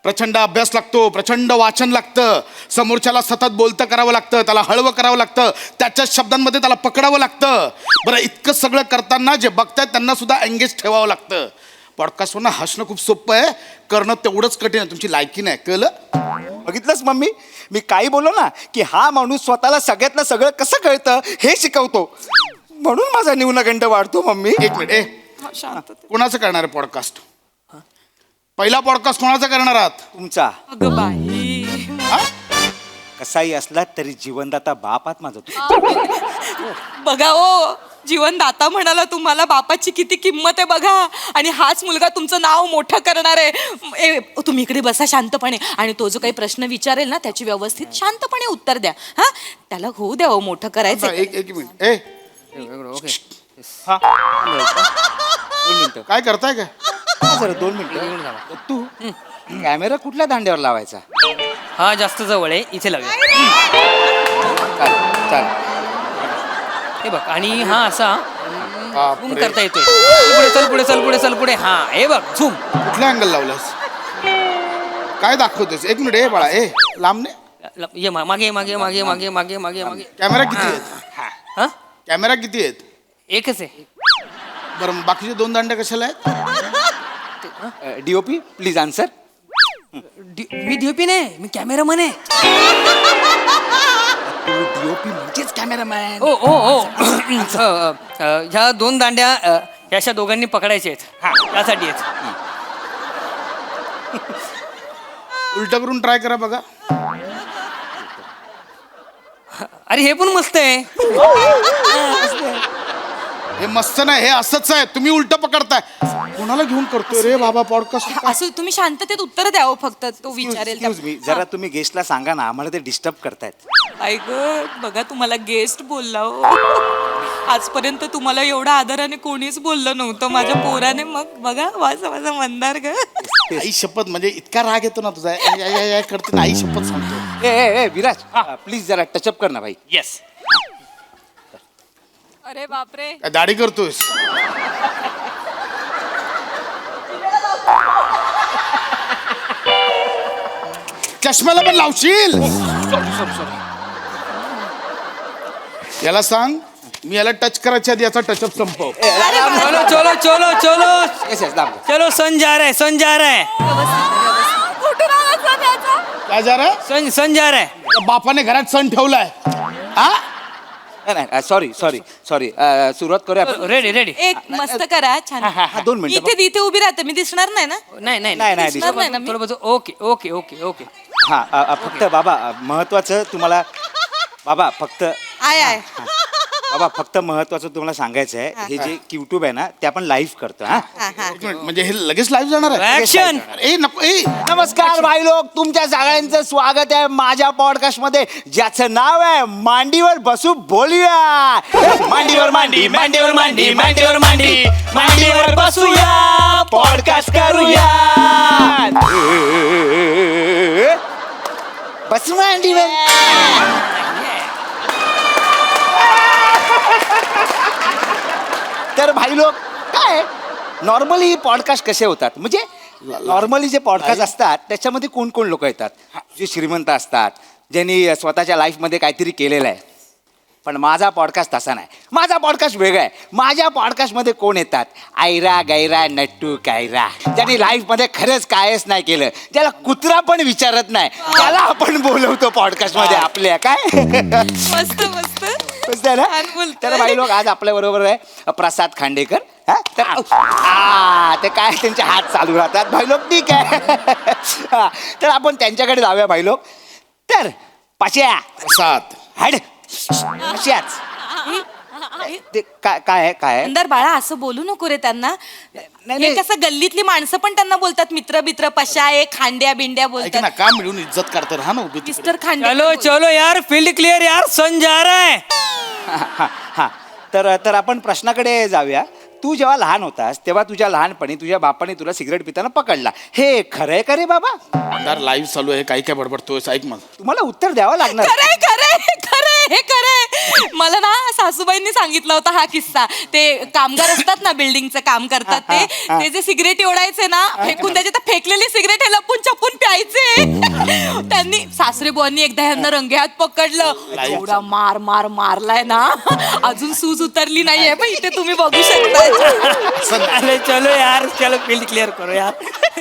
प्रचंड अभ्यास लागतो, प्रचंड वाचन लागतं, समोरच्याला सतत बोलतं करावं लागतं, त्याला हळवं करावं लागतं, त्याच्याच शब्दांमध्ये त्याला पकडावं लागतं. बरं, इतकं सगळं करताना जे बघतायत त्यांना सुद्धा एंगेज ठेवावं लागतं. पॉडकास्टवरनं हसणं खूप सोपं आहे, करणं तेवढंच कठीण आहे. तुमची लायकी नाही, कळलं? बघितलंच मम्मी, मी काही बोललो ना की हा माणूस स्वतःला सगळ्यातलं सगळं कसं कळतं हे शिकवतो, म्हणून माझा न्यूनगंड वाढतो मम्मी. एक मिनिट, कोणाचं करणार आहे पॉडकास्ट? पहिला पॉडकास्ट कोणाचा करणार आहात? तुमचा अगं बाई. कसाही असला तरी जीवनदाता बाप आहात माझा तू. बघा ओ, जीवनदाता म्हणाला तुम्हाला, बापाची किती किंमत आहे बघा. आणि हाच मुलगा तुमचं नाव मोठं करणार आहे. तुम्ही इकडे बसा शांतपणे, आणि तो जो काही प्रश्न विचारेल ना त्याची व्यवस्थित शांतपणे उत्तर द्या. हा, त्याला होऊ द्या, मोठं करायचं. एक मिनिट, हा 2 मिनिटं काय करताय काय? जरा 2 मिनिटं. तू कॅमेरा कुठल्या दांड्यावर लावायचा? हा जास्त जवळ आहे, इथे लावूया. चाल हे बघ, आणि हा असा झूम बापरे. करता येतोय. पुढे चल पुढे. हा हे बघ झूम. कुठला अँगल लावलास? काय दाखवतोस? एक मिनिट, बाळा, लांब ने. ये मागे मागे मागे मागे मागे मागे मागे. कॅमेरा किती आहेत? हा कॅमेरा किती आहेत? एकच आहे. बरं, मग बाकीचे 2 दांडे कशाला आहेत? DOP please answer. Me DOP नाही, मी कॅमेरामन आहे. डीओपी म्हणजेच कॅमेरामॅन. ओ ओ ओ ह्या 2 दांड्या ह्या अशा दोघांनी पकडायच्या आहेत. हा त्यासाठी आहेत. उलट करून ट्राय करा बघा. अरे हे पण मस्त आहे. हे मस्त नाही, हे असंच आहे. तुम्ही उलट पकडताय. कोणाला घेऊन करतोय रे बाबा पॉडकास्ट? असं तुम्ही शांततेत उत्तर द्यावं फक्त, तो विचारेल त्या- Excuse me, जरा तुम्ही गेस्टला सांगा ना, आम्हाला ते डिस्टर्ब करतायत. ऐक, बघा तुम्हाला गेस्ट बोलला हो. आजपर्यंत तुम्हाला एवढा आदराने कोणीच बोललं नव्हतं. माझ्या पोराने मग बघा माझा मंदार ग. आई शपथ, म्हणजे इतका राग येतो ना तुझा, करते ना, आई शपथ सांगतो. ए विराज प्लीज जरा टचअप कर ना भाई. येस. अरे बापरे. काय दाढी करतोयस? चष्म्याला पण लावशील? याला सांग, मी याला टच करायच्या आधी याचा टचअप संपव. चलो येस येस दाब. चलो सन जा रहा है. कुठून आला सर त्याचा? काय जा रे? सन जा रहा है. बापाने घरात सण ठेवलाय. हा, नाही सॉरी सुरुवात करूया आपण. रेडी. एक मस्त करा, छान. 2 मिनिटं. इथे उभी राहते मी, दिसणार नाही ना? नाही दिसणार नाही ना मी? थोडं बघू. ओके. हा फक्त बाबा महत्वाचं तुम्हाला बाबा फक्त आय बाबा फक्त महत्वाचं तुम्हाला सांगायचं आहे, हे जे युट्यूब आहे ना ते आपण लाईव्ह करतो. हा एक मिनिट, म्हणजे हे लगेच लाईव्ह जाणार आहे? ऍक्शन. नको. नमस्कार भाई लोक, तुमच्या सगळ्यांचं स्वागत आहे माझ्या पॉडकास्ट मध्ये, ज्याचं नाव आहे मांडीवर बसू बोलूया. मांडीवर मांडी मांडीवर बसूया, पॉडकास्ट करूया. बस मांडीवर. तर भाई लोक, काय नॉर्मली पॉडकास्ट कसे होतात, म्हणजे नॉर्मली जे पॉडकास्ट असतात त्याच्यामध्ये कोण कोण लोक येतात, जे श्रीमंत असतात, ज्यांनी स्वतःच्या लाईफमध्ये काहीतरी केलेलं आहे. पण माझा पॉडकास्ट तसा नाही. माझा पॉडकास्ट वेगळा आहे. माझ्या पॉडकास्टमध्ये कोण येतात, ऐरा गैरा नट्टू कायरा, ज्यांनी लाईफमध्ये खरंच कायच नाही केलं, ज्याला कुत्रा पण विचारत नाही, त्याला आपण बोलवतो पॉडकास्टमध्ये आपल्या. काय मस्त आहे ना? छान बोलतोय. तर भाई लोक, आज आपल्या बरोबर आहे प्रसाद खांडेकर. हा तर ते काय त्यांचे हात चालू राहतात भाई लोक, ठीक आहे. हा, तर आपण त्यांच्याकडे जाऊया भाई लोक. तर पाश्या सात हॅड अशाच ते काय आहे अंदर बाळा, असं बोलू नको रे त्यांना. नाही. हे कसं गल्लीतली माणसं पण त्यांना बोलतात, मित्र पशा आहे, खांड्या बिंड्या ऐक बोलतात. ना, का मिळून इज्जत करता राहा ना उभी तिकडे. मिस्टर खांडे. चलो यार, फील्ड क्लिअर यार, सन जा रहा है. हा तर आपण प्रश्नाकडे जाऊया. तू जेव्हा लहान होतास तेव्हा तुझ्या लहानपणी तुझ्या बापाने तुला सिगरेट पिताना पकडला, हे खरंय का रे बाबा? लाईव्ह चालू आहे, काही काय बडबडतोय, ऐक मग. तुम्हाला उत्तर द्यावं लागणार. खरे हे खरंय. मला ना सासूबाईंनी सांगितला होता हा किस्सा. ते कामगार असतात ना, बिल्डिंगचं काम करतात ते जे सिगरेट ओढायचे ना, फेकून त्याचे तर फेकलेली सिगरेट हे लपून चपून प्यायचे. त्यांनी सासरे बुवांनी एकदा यांना रंगेहात पकडलं. एवढा मार मार मारलाय ना, अजून सूज उतरली नाहीये. पण इथे तुम्ही बघू शकता. अरे चलो यार, चलो फील्ड क्लियर करो यार.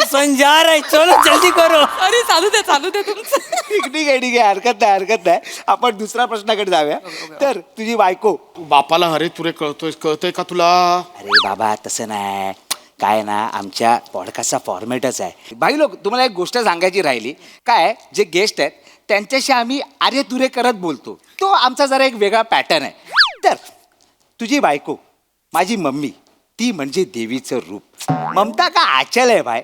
सन जा रहा है, चलो जल्दी करो. अरे चालू दे तुमचं. ठीक आहे हरकत नाही. आपण दुसऱ्या प्रश्नाकडे जाऊया. तर तुझी बायको. तू बापाला हरे तुरे कळतंय का तुला? अरे बाबा तसं नाही काय ना, आमच्या पॉडकास्टचा फॉर्मॅटच आहे. भाई लोक, तुम्हाला एक गोष्ट सांगायची राहिली. काय जे गेस्ट आहेत त्यांच्याशी आम्ही आर्य तुरे करत बोलतो. तो आमचा जरा एक वेगळा पॅटर्न आहे. तर तुझी बायको माझी मम्मी, ती म्हणजे देवीचं रूप. ममता का आचल आहे भाई.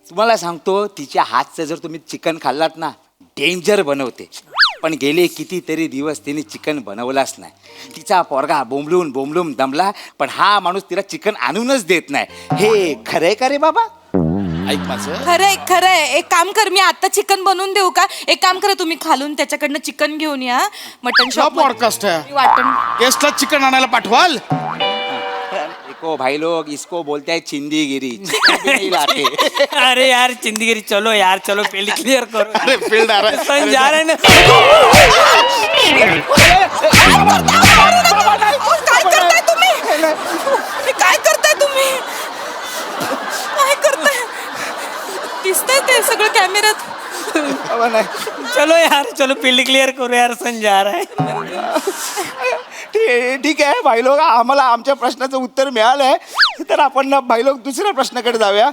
तुम्हाला सांगतो, तिच्या हातचं जर तुम्ही चिकन खाल्लात ना, डेंजर बनवते. पण गेले कितीतरी दिवस तिने चिकन बनवलाच नाही. तिचा पोरगा बोंबलून दमला, पण हा माणूस तिला चिकन आणूनच देत नाही. हे खरंय का रे बाबा? ऐक माझं, खरंय. एक काम कर, मी आता चिकन बनवून देऊ का? एक काम करा, तुम्ही खालून त्याच्याकडनं चिकन घेऊन या. मटन शॉप पॉडकास्ट आहे, वाटण. गेस्टला चिकन आणायला पाठवाल? देखो भाई लोग, इसको बोलते हैं चिंदीगिरी. चिकन नहीं लाते. अरे यार चिंदगिरी, चलो यार, चलो फील्ड क्लियर करो. अरे फील्ड आ रहा है. सन जा रहा है ना. काय करताय तुम्ही? दिसतंय ते सगळं कॅमेऱ्यात. चलो यार, चलो फील्ड क्लियर करो यार, सन जा रहा है. ठीक आहे भाई लोक, आम्हाला आमच्या प्रश्नाचं उत्तर मिळालंय. तर आपण ना भाई लोक दुसऱ्या प्रश्नाकडे जाऊया.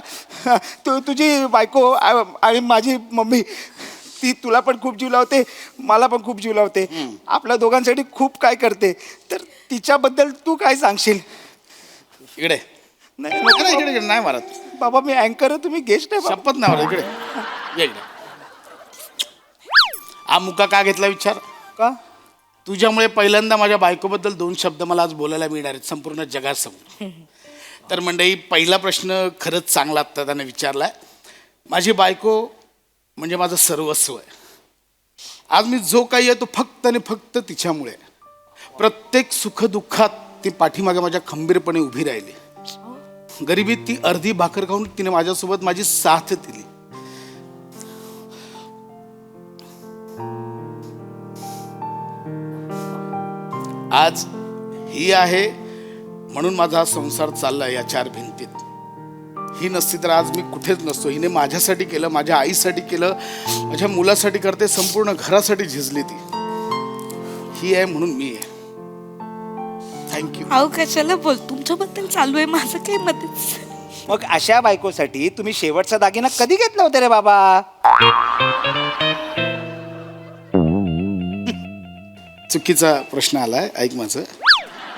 तुझी बायको आणि माझी मम्मी, ती तुला पण खूप जीव लावते, मला पण खूप जीव लावते. आपल्या दोघांसाठी खूप काय करते. तर तिच्याबद्दल तू काय सांगशील? इकडे नाही इकडे नाही मारत बाबा, मी अँकर आहे, तुम्ही गेस्ट आहे. शपथ नाही मारत. इकडे ये इकडे. हा मुका का घेतला विचार का? तुझ्यामुळे पहिल्यांदा माझ्या बायकोबद्दल 2 शब्द मला आज बोलायला मिळणार आहेत संपूर्ण जगासमोर. तर मंडळी, पहिला प्रश्न खरंच चांगला आत्ता त्याने विचारलाय. माझी बायको म्हणजे माझं सर्वस्व आहे. आज मी जो काही आहे तो फक्त आणि फक्त तिच्यामुळे. प्रत्येक सुखदुःखात ती पाठीमागे माझ्या खंबीरपणे उभी राहिली. गरिबीत ती अर्धी भाकर खाऊन तिने माझ्यासोबत माझी साथ दिली. आज ही आहे म्हणून माझा हा संसार चाललाय या 4 भिंतीत. ही नसती तर आज मी कुठेच नसतो. हिने माझ्यासाठी केलं, माझ्या आईसाठी केलं, माझ्या मुलासाठी करते, संपूर्ण घरासाठी झिजली ती. ही आहे म्हणून मी आहे. थँक्यू. अहो कशाला बोल, तुमच्याबद्दल चालू आहे माझं काही मध्येच. मग अशा बायकोसाठी तुम्ही शेवटचा दागिना कधी घेतला होता रे बाबा? चुकीचा प्रश्न आलाय. ऐक माझं,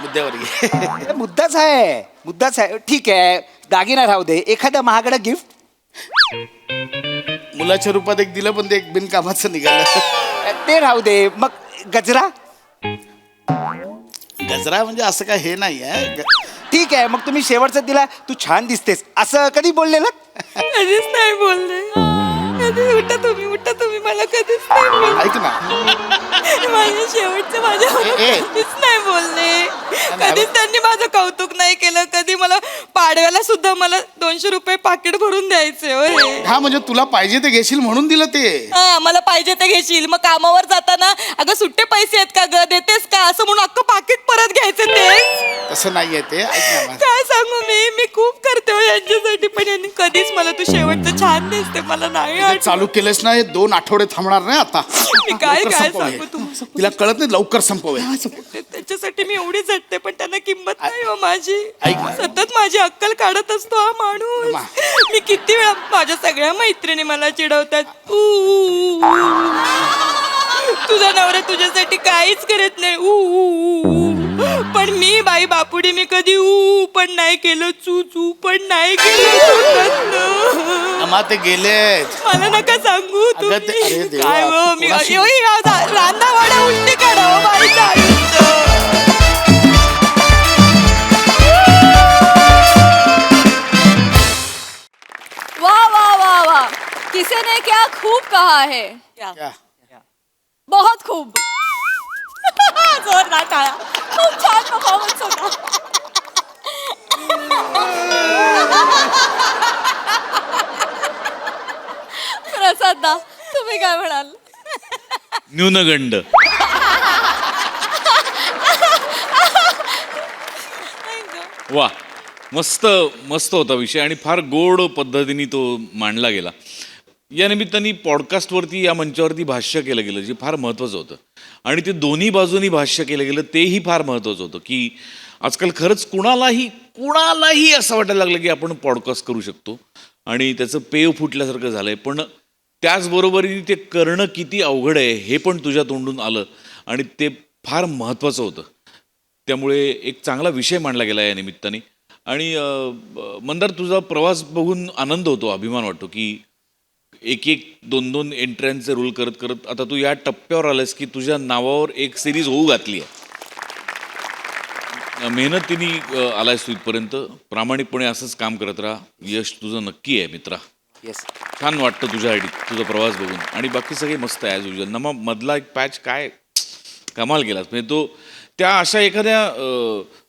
मुद्द्यावर घे. मुद्दाच आहे. ठीक आहे, दागिना राहू दे. एखादं महागडं गिफ्ट? मुलाच्या रूपात एक दिलं, पण ते एक बिनकामाचं निघालं. ते राहू दे. मग गजरा? गजरा म्हणजे असं काय हे नाही आहे. ठीक आहे, मग तुम्ही शेवटचा दिला, तू छान दिसतेस, असं कधी बोललेलं? कधीच नाही बोलले. उठा तुम्ही मला कधीच नाही बोलले. ऐक ना, माझ्या शेवटचं कधीच नाही बोलले. कधीच त्यांनी माझं कौतुक नाही केलं. कधी मला पाडव्याला सुद्धा मला 200 रुपये पाकिट भरून द्यायचे. हा म्हणजे तुला पाहिजे ते घेशील म्हणून दिलं ते. हा, मला पाहिजे ते घेशील. मग कामावर जाताना, अगं सुट्टे पैसे आहेत का ग, देतेस का, असं म्हणून अख्खं पाकिट परत घ्यायचं. ते तसं नाहीये ते. ऐक ना, काय सांगू मी खूप करते हो यांच्यासाठी, पण यांनी कधीच मला तू शेवटचं छान दिसते मला नाही आठवत. चालू केलंस ना, हे 2 आठवडे थांबणार नाही आता. मी काय सांगू तुम्हाला. तिला कळत नाही, लवकर संपवे. त्याच्यासाठी मी एवढी झटते, पण त्यांना किंमत नाही हो माझी. ऐक ना. सतत माझी अक्कल काढत असतो हा माणूस. मी किती वेळा, माझ्या सगळ्या मैत्रिणी मला चिडवतात, तुझा नवरा तुझ्यासाठी काहीच करत नाही, पण मी बाई बापुडी, मी कधी पण नाही केलं, चू पण नाही केलं. अमा ते गेलेत. मला नका सांगू अगं ते- अरे तुम्ही. देवा, काय हो, तू मी कोणाशी- रांदावाडा उलटी काढावं बाईचं आयुष्य. वाह वाह वाह वाह, किसी ने क्या खूब कहा है. क्या? बहुत खूब. जोरदार टाळ्या. खूप छान परफॉर्मन्स होता. प्रसाद दा, तुम्ही काय म्हणाल? न्यूनगंड. वा, मस्त मस्त होता विषय आणि फार गोड पद्धतीने तो मांडला गेला. या निमित्ताने पॉडकास्टवरती या मंचावरती भाष्य केलं गेलं जे फार महत्त्वाचं होतं आणि ते दोन्ही बाजूनी भाष्य केलं गेलं तेही फार महत्त्वाचं होतं की आजकाल खरंच कुणालाही असं वाटायला लागलं की आपण पॉडकास्ट करू शकतो आणि त्याचं पेव फुटल्यासारखं झालंय. पण त्याचबरोबरीने ते करणं किती अवघड आहे हे पण तुझ्या तोंडून आलं आणि ते फार महत्त्वाचं होतं. त्यामुळे एक चांगला विषय मांडला गेला या निमित्ताने. आणि मंदार, तुझा प्रवास बघून आनंद होतो, अभिमान वाटतो की एक दोन एंट्र्यांचे रोल करत करत आता तू या टप्प्यावर आलास की तुझ्या नावावर एक सिरीज होऊ घातली आहे. मेहनतीने आलायस तू इथपर्यंत. प्रामाणिकपणे असंच काम करत राहा. यश तुझं नक्की आहे मित्रा. येस. छान वाटतं तुझ्यासाठी तुझा प्रवास बघून. आणि बाकी सगळे मस्त आहे ॲज युजल. मग मधला एक पॅच काय कमाल केलास. म्हणजे तो त्या अशा एखाद्या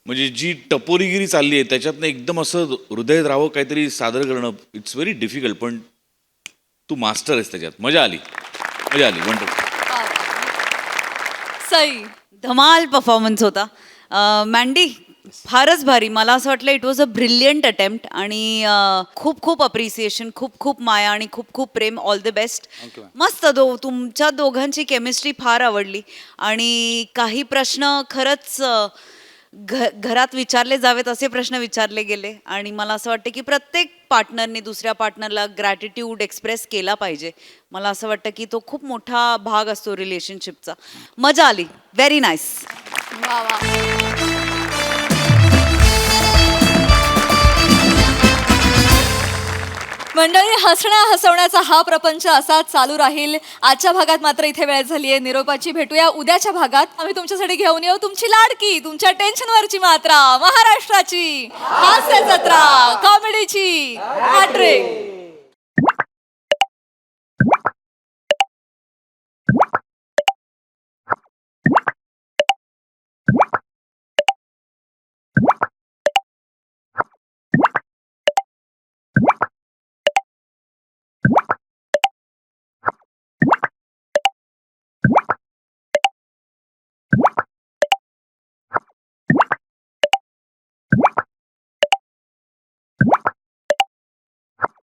म्हणजे जी टपोरीगिरी चालली आहे त्याच्यातनं एकदम असं हृदयद्रावक काहीतरी सादर करणं इट्स व्हेरी डिफिकल्ट. पण तू मास्टर आहेस त्याच्यात. मजा आली. वंडरफुल. सई, धमाल परफॉर्मन्स होता. मँडी, फारच भारी. मला असं वाटलं it was a brilliant attempt आणि खूप खूप अप्रिसिएशन, खूप खूप माया आणि खूप खूप प्रेम. All the best. मस्त. तुमच्या दोघांची केमिस्ट्री फार आवडली आणि काही प्रश्न खरंच घरात विचारले जावेत असे प्रश्न विचारले गेले आणि मला असं वाटतं की प्रत्येक पार्टनरने दुसऱ्या पार्टनरला ग्रॅटिट्यूड एक्सप्रेस केला पाहिजे. मला असं वाटतं की तो खूप मोठा भाग असतो रिलेशनशिपचा. मजा आली. Very nice. वा वा. मंडळी, हसवण्याचा हा प्रपंच असाच चालू राहील. आजच्या भागात मात्र इथे वेळ झाली आहे निरोपाची. भेटूया उद्याच्या भागात. आम्ही तुमच्यासाठी घेऊन येऊ तुमची लाडकी, तुमच्या टेन्शनवरची मात्रा, महाराष्ट्राची हास्य जत्रा, कॉमेडीची हॅट्रिक.